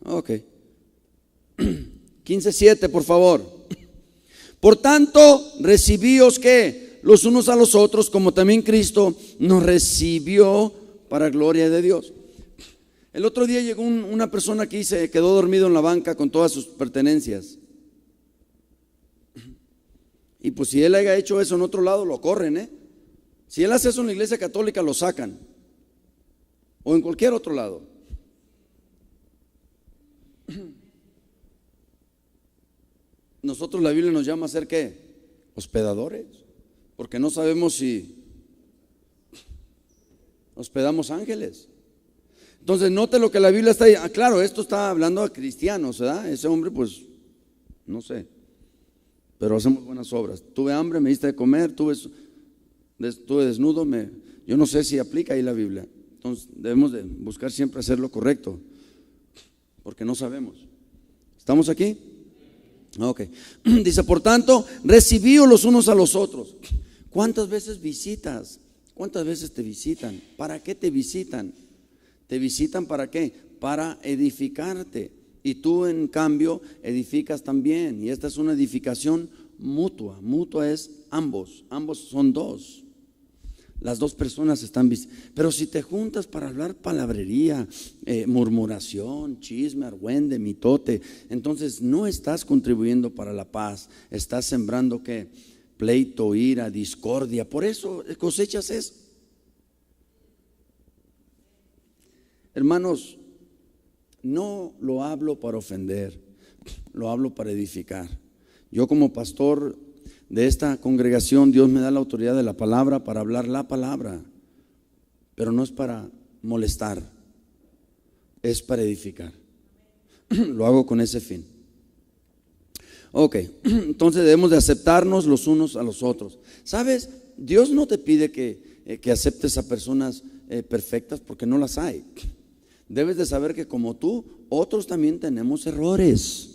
Ok. 15:7, por favor. Por tanto, recibíos ¿qué? Los unos a los otros, como también Cristo nos recibió para gloria de Dios. El otro día llegó una persona aquí y se quedó dormido en la banca con todas sus pertenencias. Y pues si él haya hecho eso en otro lado, lo corren, Si él hace eso en la iglesia católica, lo sacan. O en cualquier otro lado. Nosotros, la Biblia nos llama a ser ¿qué? Hospedadores, porque no sabemos si hospedamos ángeles. Entonces note lo que la Biblia está diciendo. Claro, esto está hablando a cristianos, ¿verdad? Ese hombre pues, no sé, pero hacemos buenas obras. Tuve hambre, me diste de comer, estuve desnudo, yo no sé si aplica ahí la Biblia. Entonces debemos de buscar siempre hacer lo correcto, porque no sabemos. ¿Estamos aquí? Ok. Dice, por tanto, recibíos los unos a los otros. ¿Cuántas veces visitas? ¿Cuántas veces te visitan? ¿Para qué te visitan? ¿Te visitan para qué? Para edificarte. Y tú en cambio edificas también. Y esta es una edificación mutua. Mutua es ambos. Ambos son dos. Las dos personas están pero si te juntas para hablar palabrería, murmuración, chisme, argüende, mitote, entonces no estás contribuyendo para la paz. Estás sembrando ¿qué? Pleito, ira, discordia. Por eso cosechas eso. Hermanos, no lo hablo para ofender, lo hablo para edificar. Yo como pastor de esta congregación, Dios me da la autoridad de la palabra para hablar la palabra, pero no es para molestar, es para edificar. Lo hago con ese fin. Ok, entonces debemos de aceptarnos los unos a los otros. ¿Sabes? Dios no te pide que aceptes a personas perfectas, porque no las hay. Debes de saber que como tú, otros también tenemos errores.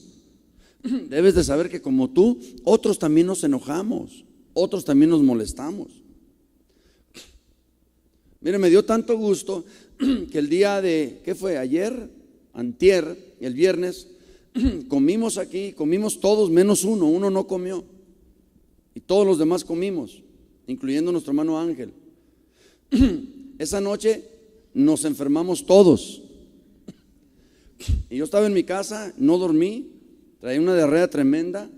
Debes de saber que como tú, otros también nos enojamos, otros también nos molestamos. Mire, me dio tanto gusto que el día de, ¿qué fue? Ayer, antier, el viernes, comimos aquí, comimos todos menos uno no comió. Y todos los demás comimos, incluyendo nuestro hermano Ángel. Esa noche nos enfermamos todos. Y yo estaba en mi casa, no dormí, traía una diarrea tremenda,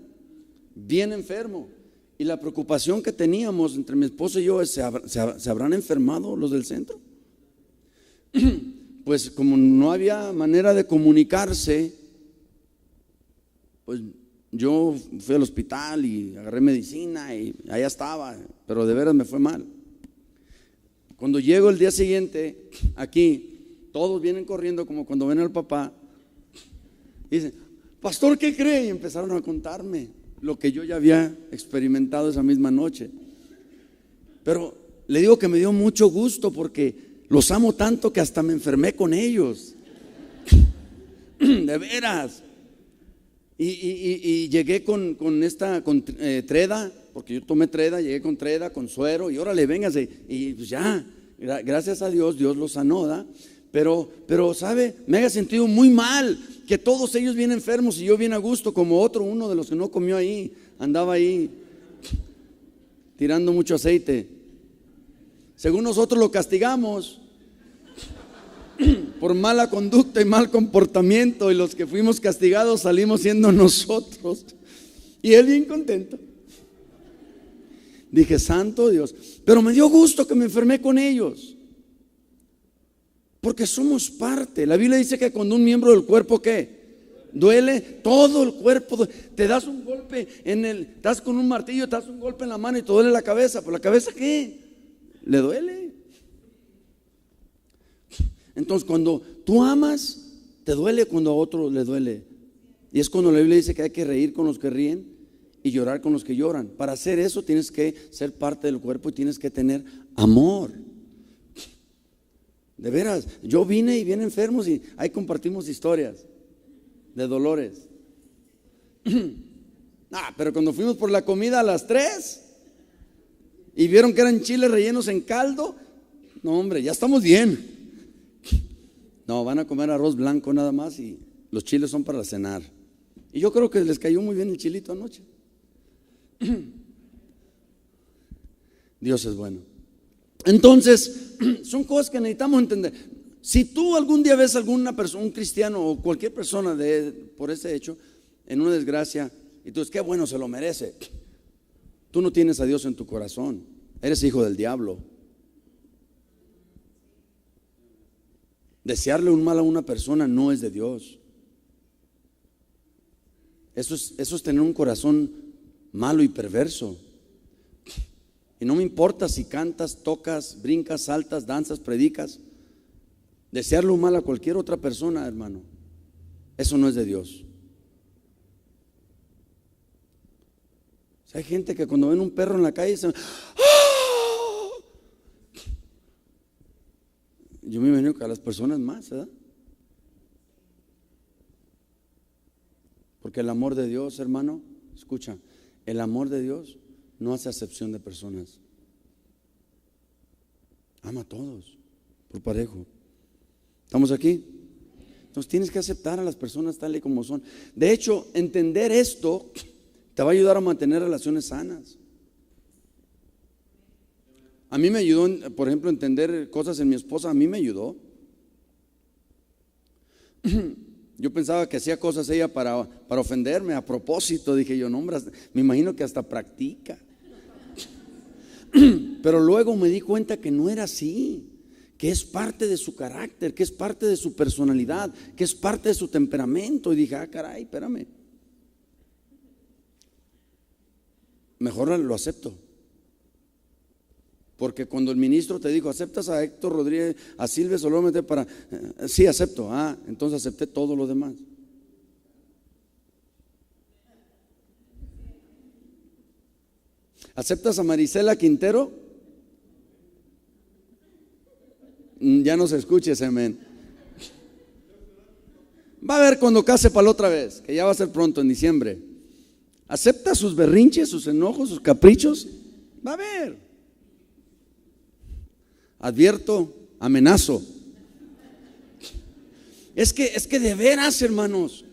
bien enfermo. Y la preocupación que teníamos entre mi esposo y yo es: ¿se habrán enfermado los del centro? Pues como no había manera de comunicarse, pues yo fui al hospital y agarré medicina y allá estaba, pero de veras me fue mal. Cuando llego el día siguiente aquí, todos vienen corriendo como cuando ven al papá y dicen: pastor, ¿qué cree? Y empezaron a contarme lo que yo ya había experimentado esa misma noche. Pero le digo que me dio mucho gusto porque los amo tanto que hasta me enfermé con ellos. De veras. Y llegué con Treda, porque yo tomé Treda, llegué con Treda, con suero, y órale, véngase. Y pues ya, gracias a Dios, Dios los sanó, ¿da? Pero, ¿sabe? Me había sentido muy mal que todos ellos bien enfermos y yo bien a gusto, como uno de los que no comió ahí, andaba ahí tirando mucho aceite. Según nosotros lo castigamos por mala conducta y mal comportamiento, y los que fuimos castigados salimos siendo nosotros. Y él bien contento. Dije: santo Dios. Pero me dio gusto que me enfermé con ellos, porque somos parte. La Biblia dice que cuando un miembro del cuerpo, ¿qué? Duele, todo el cuerpo. Te das un golpe estás con un martillo, te das un golpe en la mano y te duele la cabeza. ¿Por la cabeza qué? Le duele. Entonces, cuando tú amas, te duele cuando a otro le duele. Y es cuando la Biblia dice que hay que reír con los que ríen y llorar con los que lloran. Para hacer eso tienes que ser parte del cuerpo y tienes que tener amor. De veras, yo vine y bien enfermos y ahí compartimos historias de dolores. Pero cuando fuimos por la comida a las 3 y vieron que eran chiles rellenos en caldo, no, hombre, ya estamos bien. No, van a comer arroz blanco nada más y los chiles son para cenar. Y yo creo que les cayó muy bien el chilito anoche. Dios es bueno. Entonces, son cosas que necesitamos entender. Si tú algún día ves a alguna persona, un cristiano o cualquier persona por ese hecho, en una desgracia, y tú dices: qué bueno, se lo merece. Tú no tienes a Dios en tu corazón, eres hijo del diablo. Desearle un mal a una persona no es de Dios. Eso es tener un corazón malo y perverso. Y no me importa si cantas, tocas, brincas, saltas, danzas, predicas. Desearle un mal a cualquier otra persona, hermano, eso no es de Dios. O sea, hay gente que cuando ven un perro en la calle dicen: ¡oh! Yo me imagino que a las personas más, ¿verdad? Porque el amor de Dios, hermano, escucha, el amor de Dios no hace acepción de personas. Ama a todos por parejo. ¿Estamos aquí? Entonces tienes que aceptar a las personas tal y como son. De hecho, entender esto te va a ayudar a mantener relaciones sanas. A mí me ayudó, por ejemplo, entender cosas en mi esposa. A mí me ayudó. Yo pensaba que hacía cosas ella para ofenderme a propósito. Dije yo: no, hombre, me imagino que hasta practica. Pero luego me di cuenta que no era así, que es parte de su carácter, que es parte de su personalidad, que es parte de su temperamento. Y dije: caray, espérame, mejor lo acepto. Porque cuando el ministro te dijo: ¿aceptas a Héctor Rodríguez, a Silvia Solómete para...? Sí, acepto. Entonces acepté todo lo demás. ¿Aceptas a Marisela Quintero? Ya no se escuche ese amén. Va a ver cuando case para la otra vez, que ya va a ser pronto en diciembre. ¿Acepta sus berrinches, sus enojos, sus caprichos? Va a ver. Advierto, amenazo. Es que de veras, hermanos,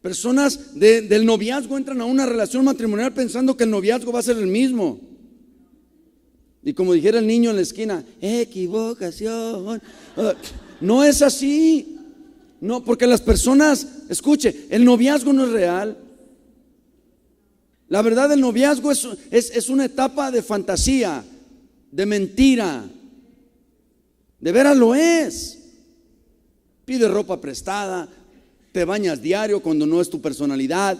personas del noviazgo entran a una relación matrimonial pensando que el noviazgo va a ser el mismo. Y como dijera el niño en la esquina, equivocación. No es así. No, porque las personas, escuche, el noviazgo no es real. La verdad, el noviazgo es una etapa de fantasía, de mentira. De veras lo es. Pide ropa prestada, te bañas diario cuando no es tu personalidad,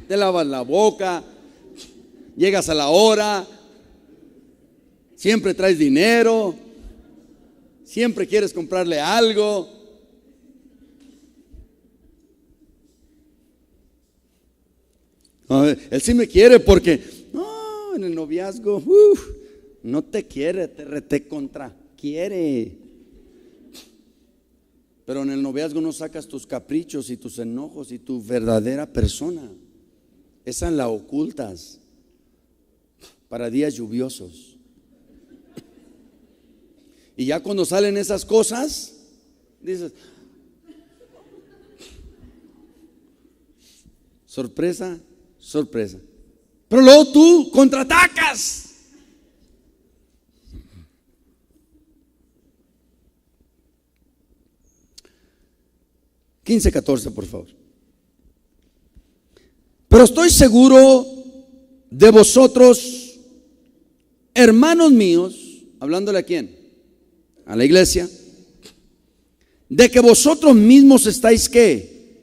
te lavas la boca, llegas a la hora, siempre traes dinero, siempre quieres comprarle algo. Él sí me quiere porque no, en el noviazgo no te quiere, te contra quiere. Pero en el noviazgo no sacas tus caprichos y tus enojos y tu verdadera persona. Esa la ocultas para días lluviosos. Y ya cuando salen esas cosas, dices, sorpresa, sorpresa. Pero luego tú contraatacas. (15, 14, por favor). Pero estoy seguro de vosotros, hermanos míos, hablándole a quién, a la iglesia, de que vosotros mismos estáis ¿qué?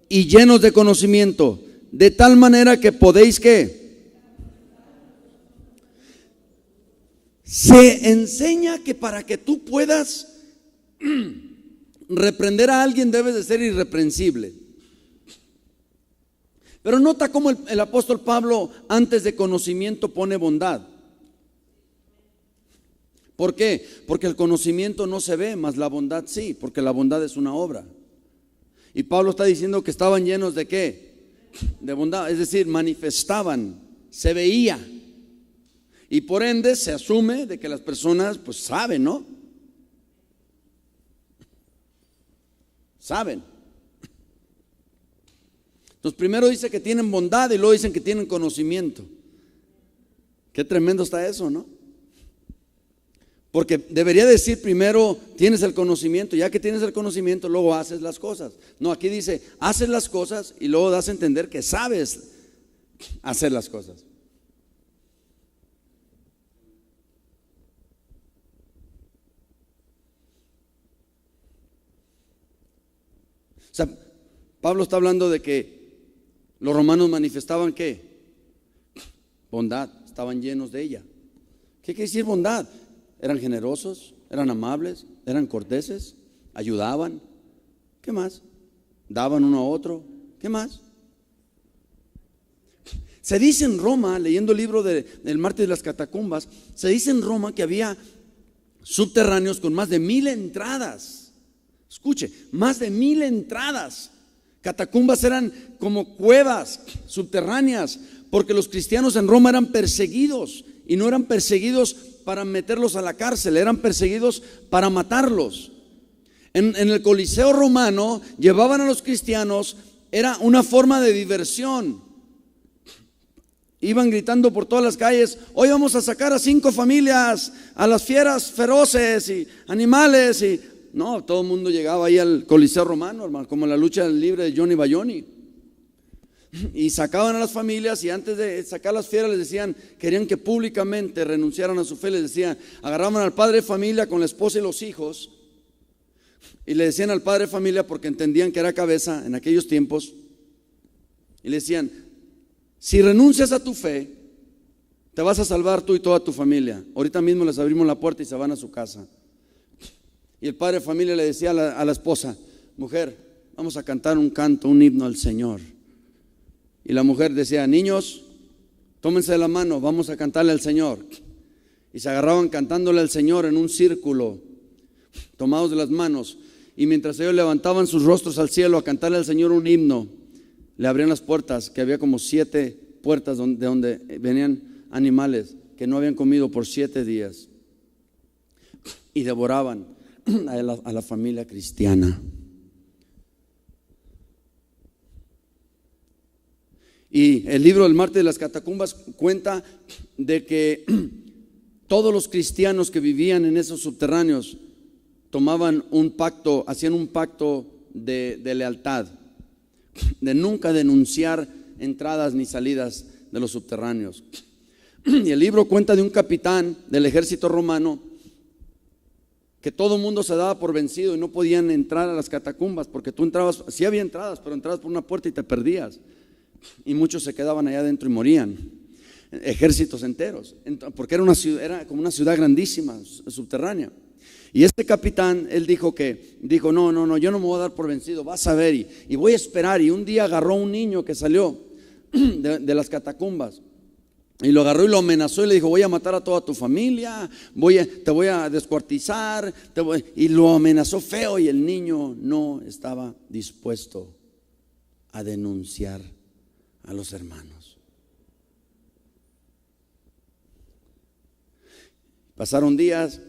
Y llenos de conocimiento, de tal manera que podéis ¿qué? Se enseña que para que tú puedas reprender a alguien debes de ser irreprensible. Pero nota cómo el apóstol Pablo antes de conocimiento pone bondad. ¿Por qué? Porque el conocimiento no se ve, mas la bondad sí, porque la bondad es una obra. Y Pablo está diciendo que estaban llenos de ¿qué? De bondad, es decir, manifestaban, se veía. Y por ende se asume de que las personas pues saben, ¿no? Saben. Entonces primero dice que tienen bondad y luego dicen que tienen conocimiento. Qué tremendo está eso, ¿no? Porque debería decir primero tienes el conocimiento, ya que tienes el conocimiento luego haces las cosas. No, aquí dice haces las cosas y luego das a entender que sabes hacer las cosas. O sea, Pablo está hablando de que los romanos manifestaban ¿qué? Bondad, estaban llenos de ella. ¿Qué quiere decir bondad? Eran generosos, eran amables, eran corteses, ayudaban. ¿Qué más? Daban uno a otro. ¿Qué más? Se dice en Roma, leyendo el libro del Mártir de las Catacumbas, se dice en Roma que había subterráneos con más de 1000 entradas. Escuche, más de 1000 entradas. Catacumbas eran como cuevas subterráneas, porque los cristianos en Roma eran perseguidos, y no eran perseguidos para meterlos a la cárcel, eran perseguidos para matarlos. En el Coliseo romano llevaban a los cristianos, era una forma de diversión. Iban gritando por todas las calles, hoy vamos a sacar a 5 familias, a las fieras feroces y animales y... No, todo el mundo llegaba ahí al Coliseo romano, hermano, como la lucha libre de Johnny Bayoni. Y sacaban a las familias y antes de sacar las fieras les decían, querían que públicamente renunciaran a su fe, les decían, agarraban al padre de familia con la esposa y los hijos y le decían al padre de familia, porque entendían que era cabeza en aquellos tiempos, y le decían, si renuncias a tu fe, te vas a salvar tú y toda tu familia. Ahorita mismo les abrimos la puerta y se van a su casa. Y el padre de familia le decía a la esposa, mujer, vamos a cantar un canto, un himno al Señor. Y la mujer decía, niños, tómense de la mano, vamos a cantarle al Señor. Y se agarraban cantándole al Señor en un círculo, tomados de las manos. Y mientras ellos levantaban sus rostros al cielo a cantarle al Señor un himno, le abrían las puertas, que había como 7 puertas de donde venían animales que no habían comido por 7 días. Y devoraban a la familia cristiana. Y el libro del Mártir de las Catacumbas cuenta de que todos los cristianos que vivían en esos subterráneos tomaban un pacto, hacían un pacto de lealtad, de nunca denunciar entradas ni salidas de los subterráneos. Y el libro cuenta de un capitán del ejército romano que todo el mundo se daba por vencido y no podían entrar a las catacumbas, porque tú entrabas, sí había entradas, pero entrabas por una puerta y te perdías, y muchos se quedaban allá adentro y morían, ejércitos enteros, porque era una ciudad, era como una ciudad grandísima, subterránea. Y este capitán, él dijo, no, yo no me voy a dar por vencido, vas a ver, y voy a esperar. Y un día agarró a un niño que salió de las catacumbas y lo agarró y lo amenazó y le dijo: voy a matar a toda tu familia, te voy a descuartizar, y lo amenazó feo. Y el niño no estaba dispuesto a denunciar a los hermanos. Pasaron días,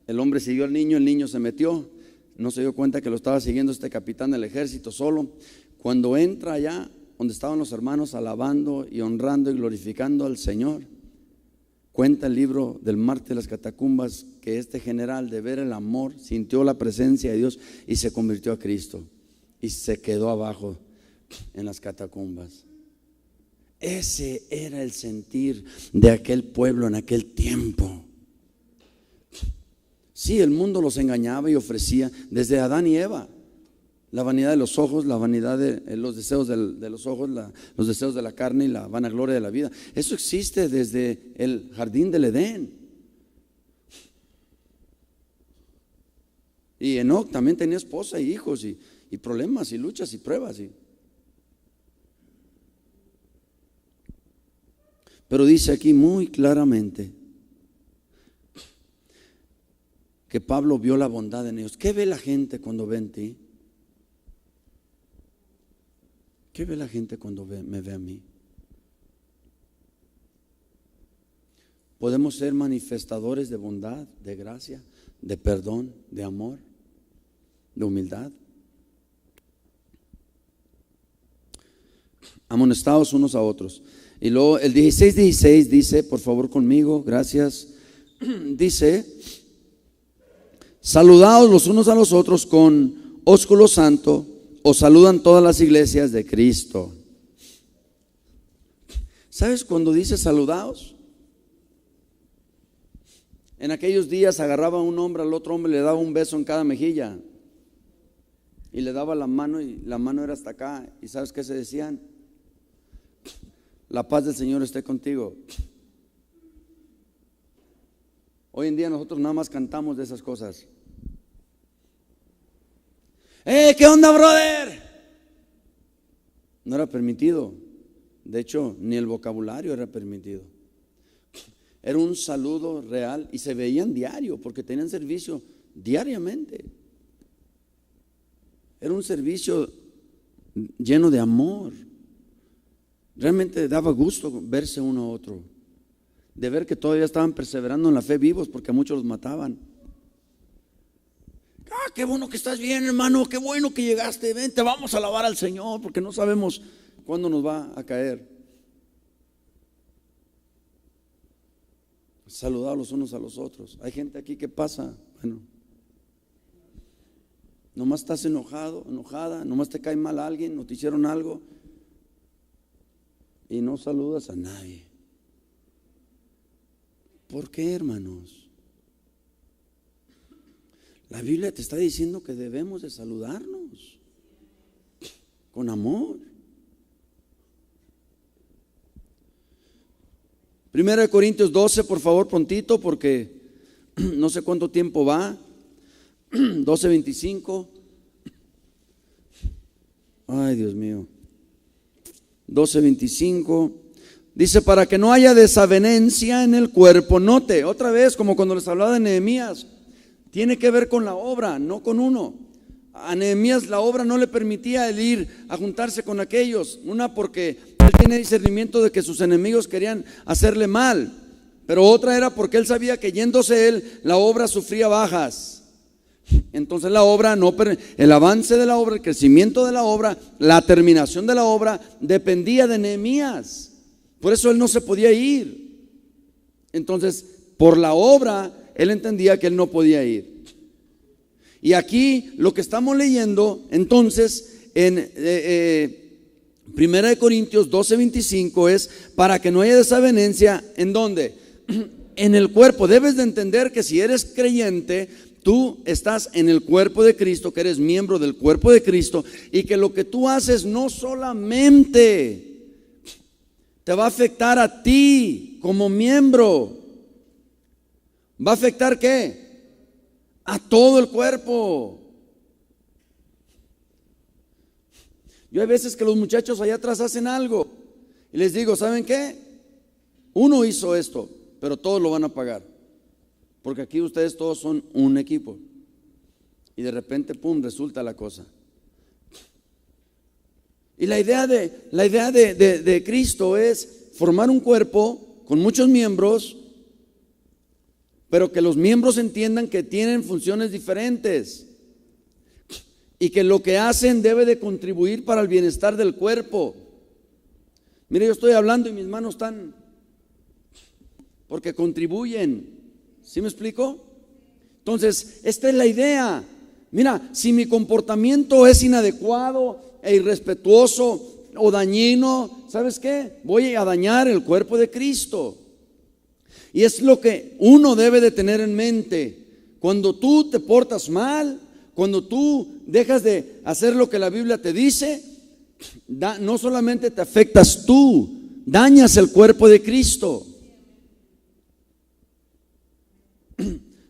el hombre siguió al niño, el niño se metió, no se dio cuenta que lo estaba siguiendo este capitán del ejército solo. Cuando entra allá donde estaban los hermanos alabando y honrando y glorificando al Señor, cuenta el libro del Mártir de las Catacumbas que este general, de ver el amor, sintió la presencia de Dios y se convirtió a Cristo y se quedó abajo en las catacumbas. Ese era el sentir de aquel pueblo en aquel tiempo. Sí, el mundo los engañaba y ofrecía, desde Adán y Eva, la vanidad de los ojos, la vanidad de los deseos de los ojos, los deseos de la carne y la vanagloria de la vida. Eso existe desde el jardín del Edén. Y Enoc también tenía esposa y hijos y problemas y luchas y pruebas. Pero dice aquí muy claramente que Pablo vio la bondad en ellos. ¿Qué ve la gente cuando ve en ti? ¿Qué ve la gente cuando me ve a mí? Podemos ser manifestadores de bondad, de gracia, de perdón, de amor, de humildad. Amonestados unos a otros. Y luego el 16:16 dice, por favor conmigo, gracias. Dice: saludaos los unos a los otros con ósculo santo. Os saludan todas las iglesias de Cristo. ¿Sabes cuando dice saludaos? En aquellos días agarraba un hombre al otro hombre y le daba un beso en cada mejilla. Y le daba la mano y la mano era hasta acá. ¿Y sabes qué se decían? La paz del Señor esté contigo. Hoy en día nosotros nada más cantamos de esas cosas. ¿Qué onda, brother? No era permitido. De hecho, ni el vocabulario era permitido. Era un saludo real y se veían diario porque tenían servicio diariamente. Era un servicio lleno de amor. Realmente daba gusto verse uno a otro, de ver que todavía estaban perseverando en la fe vivos, porque a muchos los mataban. Qué bueno que estás bien, hermano, qué bueno que llegaste, vente, vamos a alabar al Señor, porque no sabemos cuándo nos va a caer. Saludar los unos a los otros. Hay gente aquí que pasa, bueno, nomás estás enojado, enojada, nomás te cae mal a alguien, no te hicieron algo y no saludas a nadie. ¿Por qué, hermanos? La Biblia te está diciendo que debemos de saludarnos con amor. 1 Corintios 12, por favor, prontito, porque no sé cuánto tiempo va. 12:25. Ay, Dios mío. 12:25. Dice: para que no haya desavenencia en el cuerpo. Note, otra vez, como cuando les hablaba de Nehemías, tiene que ver con la obra, no con uno. A Nehemías la obra no le permitía el ir a juntarse con aquellos. Una, porque él tiene discernimiento de que sus enemigos querían hacerle mal. Pero otra era porque él sabía que yéndose él, la obra sufría bajas. Entonces la obra el avance de la obra, el crecimiento de la obra, la terminación de la obra dependía de Nehemías. Por eso él no se podía ir. Entonces, por la obra, él entendía que él no podía ir. Y aquí lo que estamos leyendo, entonces, en 1 Corintios 12:25 es para que no haya desavenencia. ¿En dónde? En el cuerpo. Debes de entender que si eres creyente, tú estás en el cuerpo de Cristo, que eres miembro del cuerpo de Cristo, y que lo que tú haces no solamente te va a afectar a ti como miembro, va a afectar ¿qué? A todo el cuerpo. Yo hay veces que los muchachos allá atrás hacen algo y les digo, ¿saben qué? Uno hizo esto, pero todos lo van a pagar, porque aquí ustedes todos son un equipo. Y de repente, pum, resulta la cosa. Y la idea de Cristo es formar un cuerpo con muchos miembros, pero que los miembros entiendan que tienen funciones diferentes y que lo que hacen debe de contribuir para el bienestar del cuerpo. Mire, yo estoy hablando y mis manos están porque contribuyen. ¿Sí me explico? Entonces, esta es la idea. Mira, si mi comportamiento es inadecuado e irrespetuoso o dañino, ¿sabes qué? Voy a dañar el cuerpo de Cristo. Y es lo que uno debe de tener en mente. Cuando tú te portas mal, cuando tú dejas de hacer lo que la Biblia te dice, no solamente te afectas tú, dañas el cuerpo de Cristo.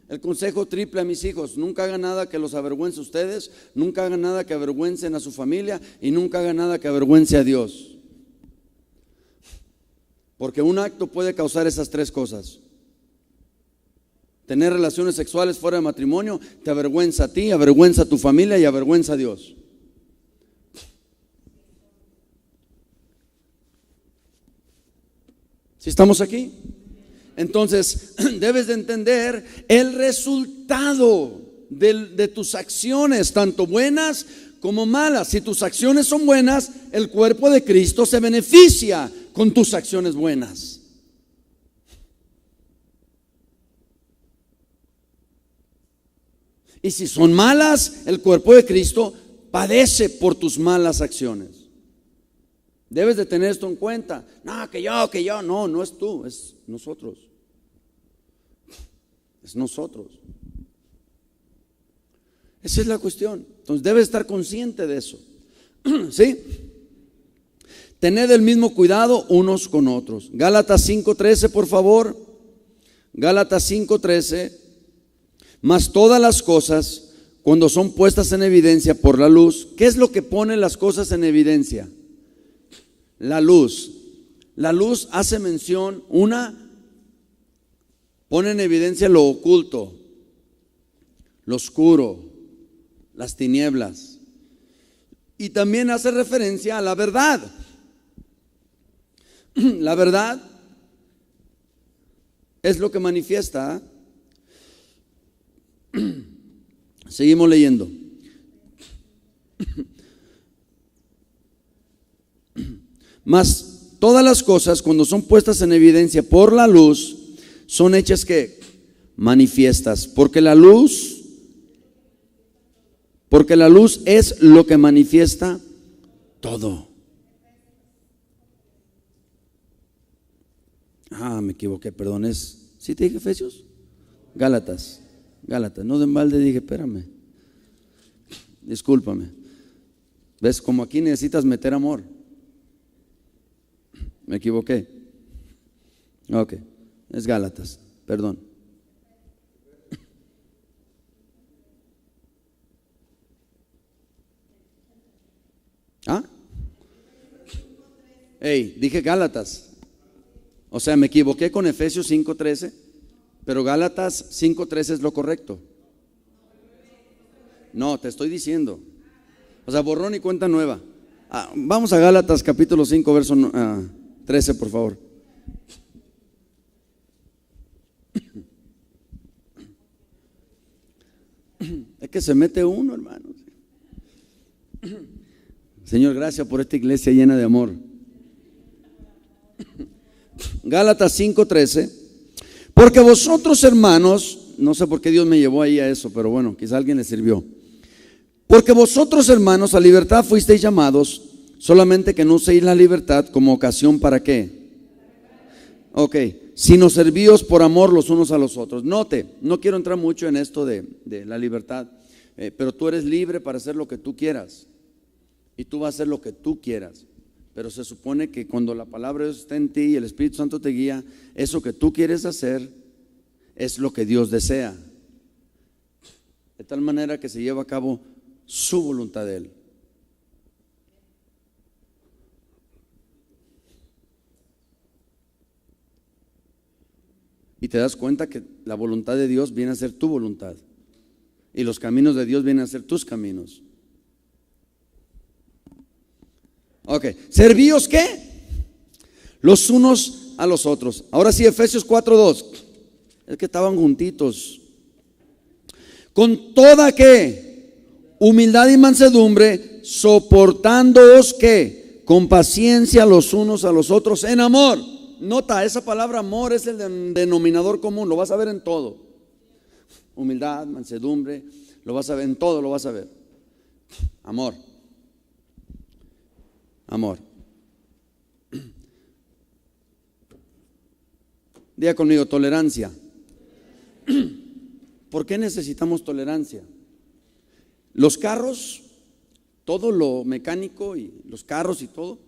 El consejo triple a mis hijos: nunca hagan nada que los avergüence a ustedes, nunca hagan nada que avergüencen a su familia y nunca hagan nada que avergüence a Dios. Porque un acto puede causar esas tres cosas. Tener relaciones sexuales fuera de matrimonio te avergüenza a ti, avergüenza a tu familia y avergüenza a Dios. ¿Sí estamos aquí? Entonces, debes de entender el resultado de tus acciones, tanto buenas como malas. Si tus acciones son buenas, el cuerpo de Cristo se beneficia con tus acciones buenas. Y si son malas, el cuerpo de Cristo padece por tus malas acciones. Debes de tener esto en cuenta. No, que yo, no es tú, es nosotros. Es nosotros. Esa es la cuestión. Entonces debes estar consciente de eso. ¿Sí? Tened el mismo cuidado unos con otros. Gálatas 5:13, por favor. Gálatas 5:13. Mas todas las cosas, cuando son puestas en evidencia por la luz, ¿qué es lo que pone las cosas en evidencia? La luz. La luz hace mención, pone en evidencia lo oculto, lo oscuro, las tinieblas. Y también hace referencia a la verdad. La verdad es lo que manifiesta. Seguimos leyendo. Mas todas las cosas, cuando son puestas en evidencia por la luz, son hechas que manifiestas, porque la luz es lo que manifiesta todo. Me equivoqué, perdón. ¿Sí te dije Efesios? Gálatas, no de balde dije, espérame, discúlpame. ¿Ves? Como aquí necesitas meter amor. Me equivoqué. Ok, es Gálatas, perdón. Dije Gálatas. O sea, me equivoqué con Efesios 5:13, pero Gálatas 5:13 es lo correcto. No, te estoy diciendo. O sea, borrón y cuenta nueva. Vamos a Gálatas capítulo 5, verso 13, por favor. que se mete uno, hermanos. Señor, gracias por esta iglesia llena de amor. Gálatas 5:13. Porque vosotros, hermanos, no sé por qué Dios me llevó ahí a eso, pero bueno, quizá a alguien le sirvió. Porque vosotros, hermanos, a libertad fuisteis llamados, solamente que no uséis la libertad como ocasión para qué. Ok, sino servíos por amor los unos a los otros. Note, no quiero entrar mucho en esto de la libertad, pero tú eres libre para hacer lo que tú quieras. Y tú vas a hacer lo que tú quieras. Pero se supone que cuando la palabra de Dios está en ti y el Espíritu Santo te guía, eso que tú quieres hacer es lo que Dios desea. De tal manera que se lleva a cabo su voluntad de Él. Y te das cuenta que la voluntad de Dios viene a ser tu voluntad. Y los caminos de Dios vienen a ser tus caminos. Ok, ¿servíos qué? Los unos a los otros. Ahora sí, Efesios 4:2. Es que estaban juntitos. Con toda ¿qué? Humildad y mansedumbre, soportándoos ¿qué? Con paciencia los unos a los otros en amor. Nota, esa palabra amor es el denominador común, lo vas a ver en todo. Humildad, mansedumbre, lo vas a ver en todo, lo vas a ver. Amor. Amor. Diga conmigo, tolerancia. ¿Por qué necesitamos tolerancia? Los carros, todo lo mecánico y los carros y todo,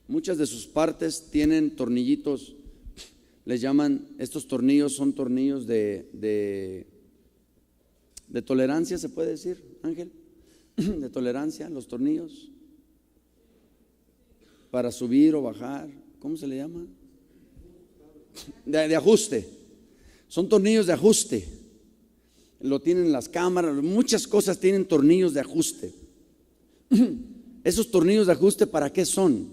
muchas de sus partes tienen tornillitos, les llaman, estos tornillos son tornillos de tolerancia, se puede decir, Ángel, de tolerancia, los tornillos. Para subir o bajar, ¿cómo se le llama? De ajuste. Son tornillos de ajuste. Lo tienen las cámaras, muchas cosas tienen tornillos de ajuste. Esos tornillos de ajuste, ¿para qué son?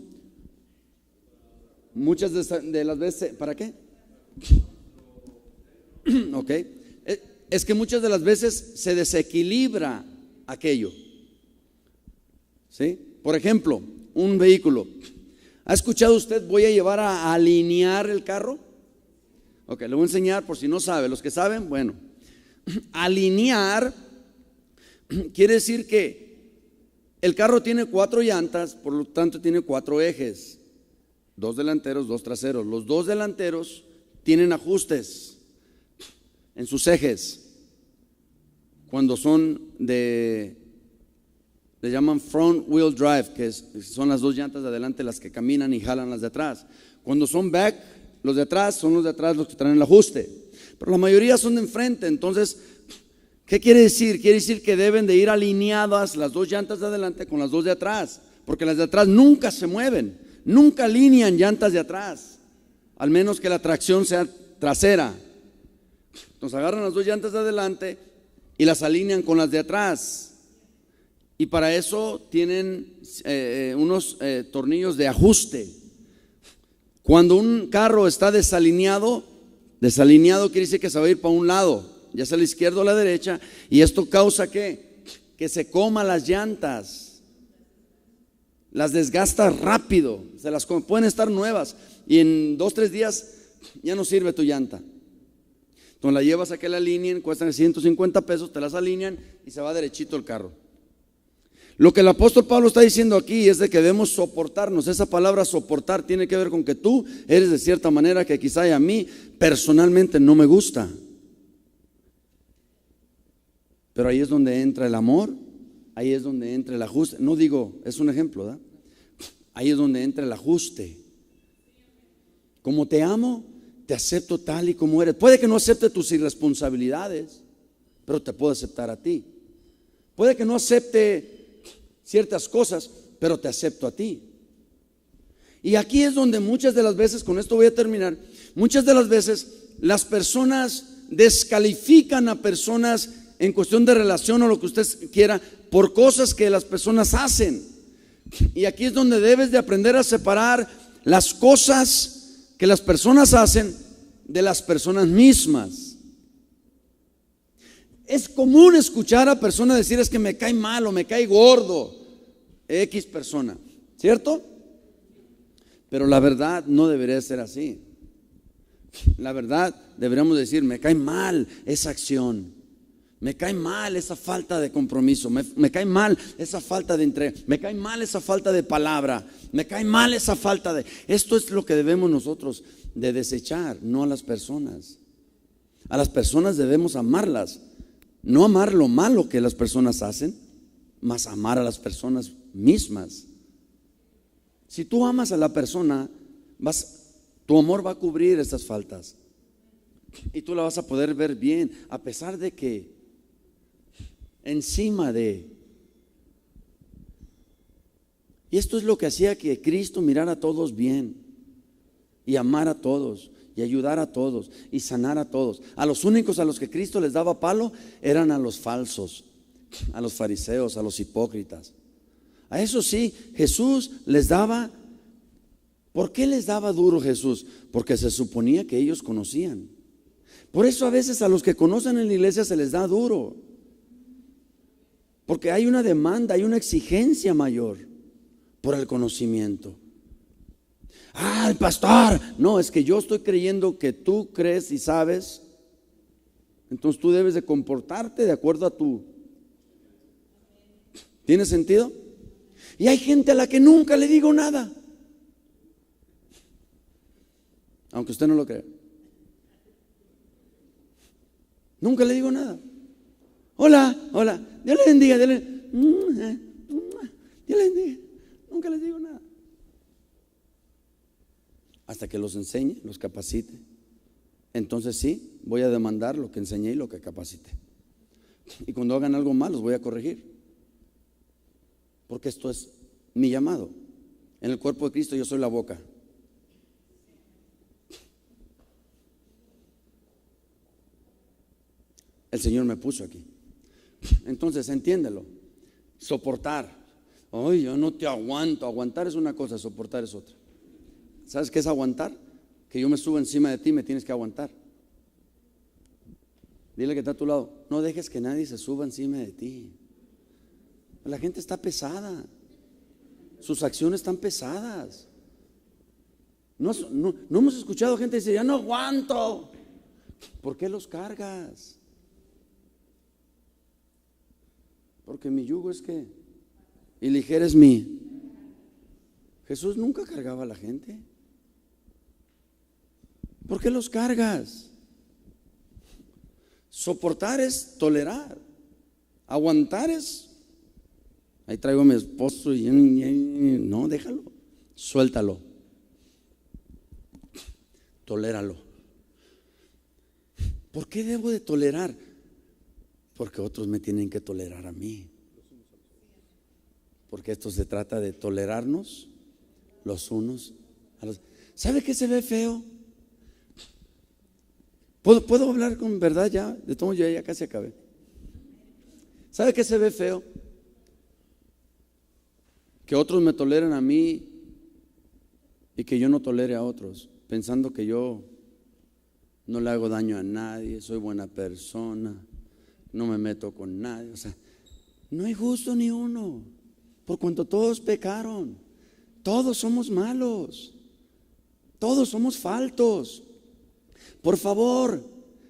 Muchas de las veces, ¿para qué? Ok. Es que muchas de las veces se desequilibra aquello. ¿Sí? Por ejemplo, un vehículo. ¿Ha escuchado usted, voy a llevar a alinear el carro? Ok, le voy a enseñar por si no sabe. Los que saben, bueno. Alinear quiere decir que el carro tiene 4 llantas, por lo tanto tiene 4 ejes. 2 delanteros, 2 traseros. Los 2 delanteros tienen ajustes en sus ejes. Cuando son le llaman front wheel drive, que son las 2 llantas de adelante las que caminan y jalan las de atrás. Cuando son back, los de atrás son los de atrás los que traen el ajuste. Pero la mayoría son de enfrente. Entonces, ¿qué quiere decir? Quiere decir que deben de ir alineadas las 2 llantas de adelante con las 2 de atrás, porque las de atrás nunca se mueven, nunca alinean llantas de atrás, al menos que la tracción sea trasera. Entonces agarran las 2 llantas de adelante y las alinean con las de atrás. Y para eso tienen unos tornillos de ajuste. Cuando un carro está desalineado quiere decir que se va a ir para un lado, ya sea a la izquierda o a la derecha, y esto causa que se coma las llantas, las desgasta rápido, pueden estar nuevas y en 2-3 días ya no sirve tu llanta. Entonces la llevas a que la alineen, cuestan 150 pesos, te las alinean y se va derechito el carro. Lo que el apóstol Pablo está diciendo aquí es de que debemos soportarnos. Esa palabra soportar tiene que ver con que tú eres de cierta manera que quizá a mí personalmente no me gusta. Pero ahí es donde entra el amor, ahí es donde entra el ajuste. No digo, es un ejemplo, ¿verdad? Ahí es donde entra el ajuste. Como te amo, te acepto tal y como eres. Puede que no acepte tus irresponsabilidades, pero te puedo aceptar a ti. Puede que no acepte ciertas cosas, pero te acepto a ti. Y aquí es donde muchas de las veces, con esto voy a terminar, muchas de las veces las personas descalifican a personas en cuestión de relación o lo que usted quiera por cosas que las personas hacen. Y aquí es donde debes de aprender a separar las cosas que las personas hacen de las personas mismas. Es común escuchar a personas decir: es que me cae mal o me cae gordo X persona, ¿cierto? Pero la verdad no debería ser así. La verdad deberíamos decir: me cae mal esa acción, me cae mal esa falta de compromiso, me cae mal esa falta de entrega, me cae mal esa falta de palabra, me cae mal esa falta de... Esto es lo que debemos nosotros de desechar, no a las personas. A las personas debemos amarlas, no amar lo malo que las personas hacen, mas amar a las personas mismas. Si tú amas a la persona, tu amor va a cubrir esas faltas y tú la vas a poder ver bien, a pesar de que encima de... Y esto es lo que hacía que Cristo mirara a todos bien y amar a todos y ayudar a todos y sanar a todos. A los únicos a los que Cristo les daba palo eran a los falsos, a los fariseos, a los hipócritas. A eso sí, Jesús les daba. ¿Por qué les daba duro Jesús? Porque se suponía que ellos conocían. Por eso a veces a los que conocen en la iglesia se les da duro, porque hay una demanda, hay una exigencia mayor por el conocimiento. El pastor, no, es que yo estoy creyendo que tú crees y sabes, entonces tú debes de comportarte de acuerdo a tu... ¿Tiene sentido? Y hay gente a la que nunca le digo nada, aunque usted no lo crea. Nunca le digo nada. Hola, Dios le bendiga, Dios le bendiga. Nunca les digo nada. Hasta que los enseñe, los capacite. Entonces sí, voy a demandar lo que enseñé y lo que capacite. Y cuando hagan algo mal, los voy a corregir. Porque esto es mi llamado. En el cuerpo de Cristo yo soy la boca. El Señor me puso aquí. Entonces entiéndelo. Soportar. Ay, yo no te aguanto. Aguantar es una cosa, soportar es otra. ¿Sabes qué es aguantar? Que yo me subo encima de ti, me tienes que aguantar. Dile que está a tu lado: no dejes que nadie se suba encima de ti. La gente está pesada, sus acciones están pesadas. No hemos escuchado gente decir: ya no aguanto. ¿Por qué los cargas? Porque mi yugo es que, y ligera es mi. Jesús nunca cargaba a la gente. ¿Por qué los cargas? Soportar es tolerar. Aguantar es: ahí traigo a mi esposo y no, déjalo, suéltalo, toléralo. ¿Por qué debo de tolerar? Porque otros me tienen que tolerar a mí. Porque esto se trata de tolerarnos los unos a los. ¿Sabe qué se ve feo? ¿Puedo hablar con verdad ya? De todo, yo ya casi acabé. ¿Sabe qué se ve feo? Que otros me toleren a mí y que yo no tolere a otros, pensando que yo no le hago daño a nadie, soy buena persona, no me meto con nadie. O sea, no hay justo ni uno, por cuanto todos pecaron. Todos somos malos, todos somos faltos. Por favor,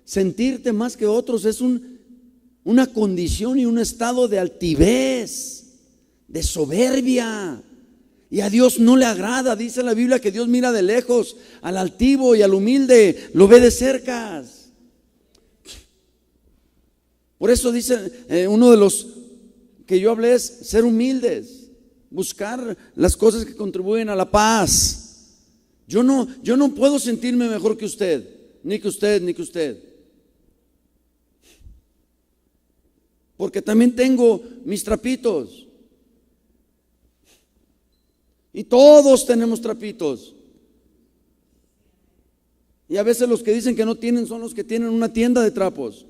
sentirte más que otros es una condición y un estado de altivez, de soberbia, y a Dios no le agrada. Dice la Biblia que Dios mira de lejos al altivo y al humilde lo ve de cerca. Por eso dice uno de los que yo hablé es ser humildes, buscar las cosas que contribuyen a la paz. Yo no puedo sentirme mejor que usted, ni que usted, ni que usted, porque también tengo mis trapitos. Y todos tenemos trapitos. Y a veces los que dicen que no tienen son los que tienen una tienda de trapos.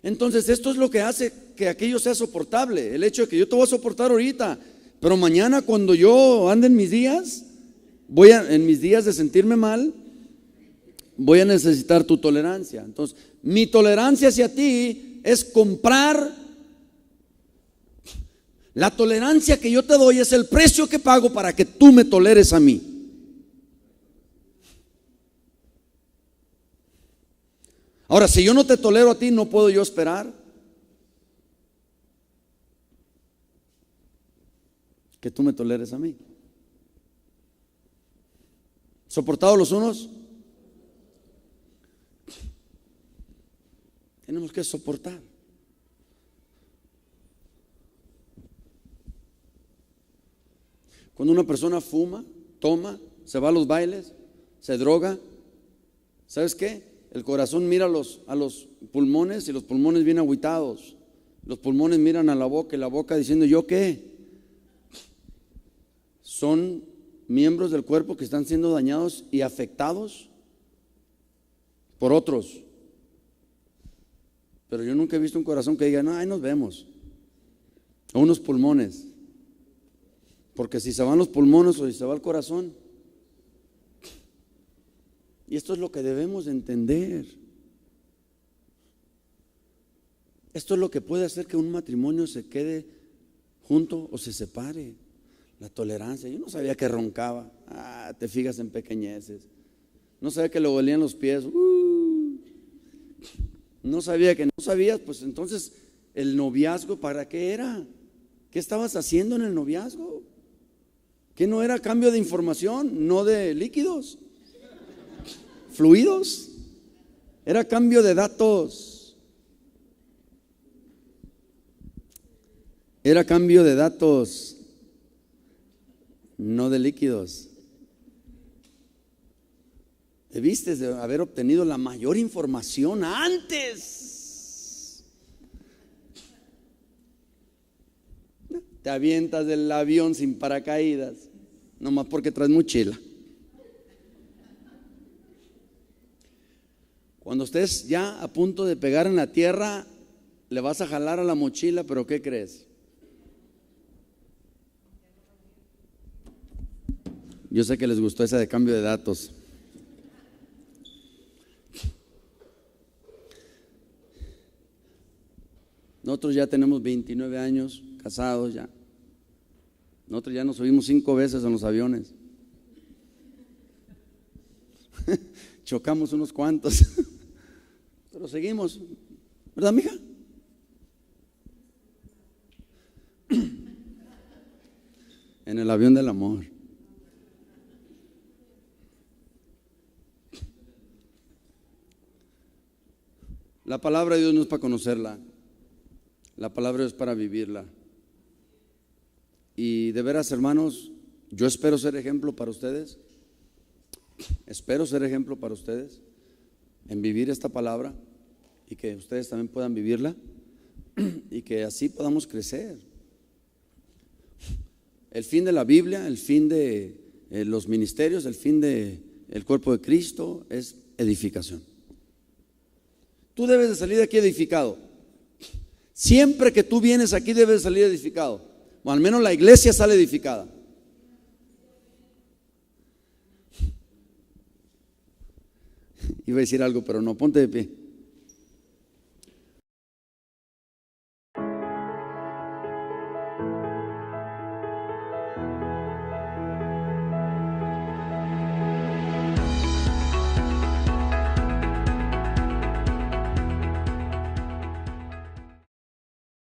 Entonces esto es lo que hace que aquello sea soportable. El hecho de que yo te voy a soportar ahorita, pero mañana cuando yo ande en mis días, en mis días de sentirme mal, voy a necesitar tu tolerancia. Entonces, mi tolerancia hacia ti es comprar. La tolerancia que yo te doy es el precio que pago para que tú me toleres a mí. Ahora, si yo no te tolero a ti, no puedo yo esperar que tú me toleres a mí. ¿Soportados los unos? Tenemos que soportar. Cuando una persona fuma, toma, se va a los bailes, se droga, ¿sabes qué? El corazón mira a los pulmones y los pulmones bien agüitados. Los pulmones miran a la boca y la boca diciendo, ¿yo qué? Son miembros del cuerpo que están siendo dañados y afectados por otros. Pero yo nunca he visto un corazón que diga, no, ahí nos vemos. O unos pulmones. Porque si se van los pulmones o si se va el corazón. Y esto es lo que debemos de entender. Esto es lo que puede hacer que un matrimonio se quede junto o se separe. La tolerancia. Yo no sabía que roncaba. Te fijas en pequeñeces. No sabía que le dolían los pies. No sabía que no sabías. Pues entonces, ¿el noviazgo para qué era? ¿Qué estabas haciendo en el noviazgo? ¿Que no era cambio de información, no de líquidos, fluidos? Era cambio de datos. Era cambio de datos, no de líquidos. Debiste de haber obtenido la mayor información antes. Te avientas del avión sin paracaídas, nomás porque traes mochila. Cuando estés ya a punto de pegar en la tierra, le vas a jalar a la mochila, pero ¿qué crees? Yo sé que les gustó esa de cambio de datos. Nosotros ya tenemos 29 años casados ya. Nosotros ya nos subimos 5 veces en los aviones. Chocamos unos cuantos. Pero seguimos, ¿verdad, mija? En el avión del amor. La palabra de Dios no es para conocerla. La palabra es para vivirla. Y de veras, hermanos, yo espero ser ejemplo para ustedes. Espero ser ejemplo para ustedes en vivir esta palabra y que ustedes también puedan vivirla y que así podamos crecer. El fin de la Biblia, el fin de los ministerios, el fin del cuerpo de Cristo es edificación. Tú debes de salir de aquí edificado. Siempre que tú vienes aquí debes de salir edificado. O al menos la iglesia sale edificada. Iba a decir algo, pero no, ponte de pie.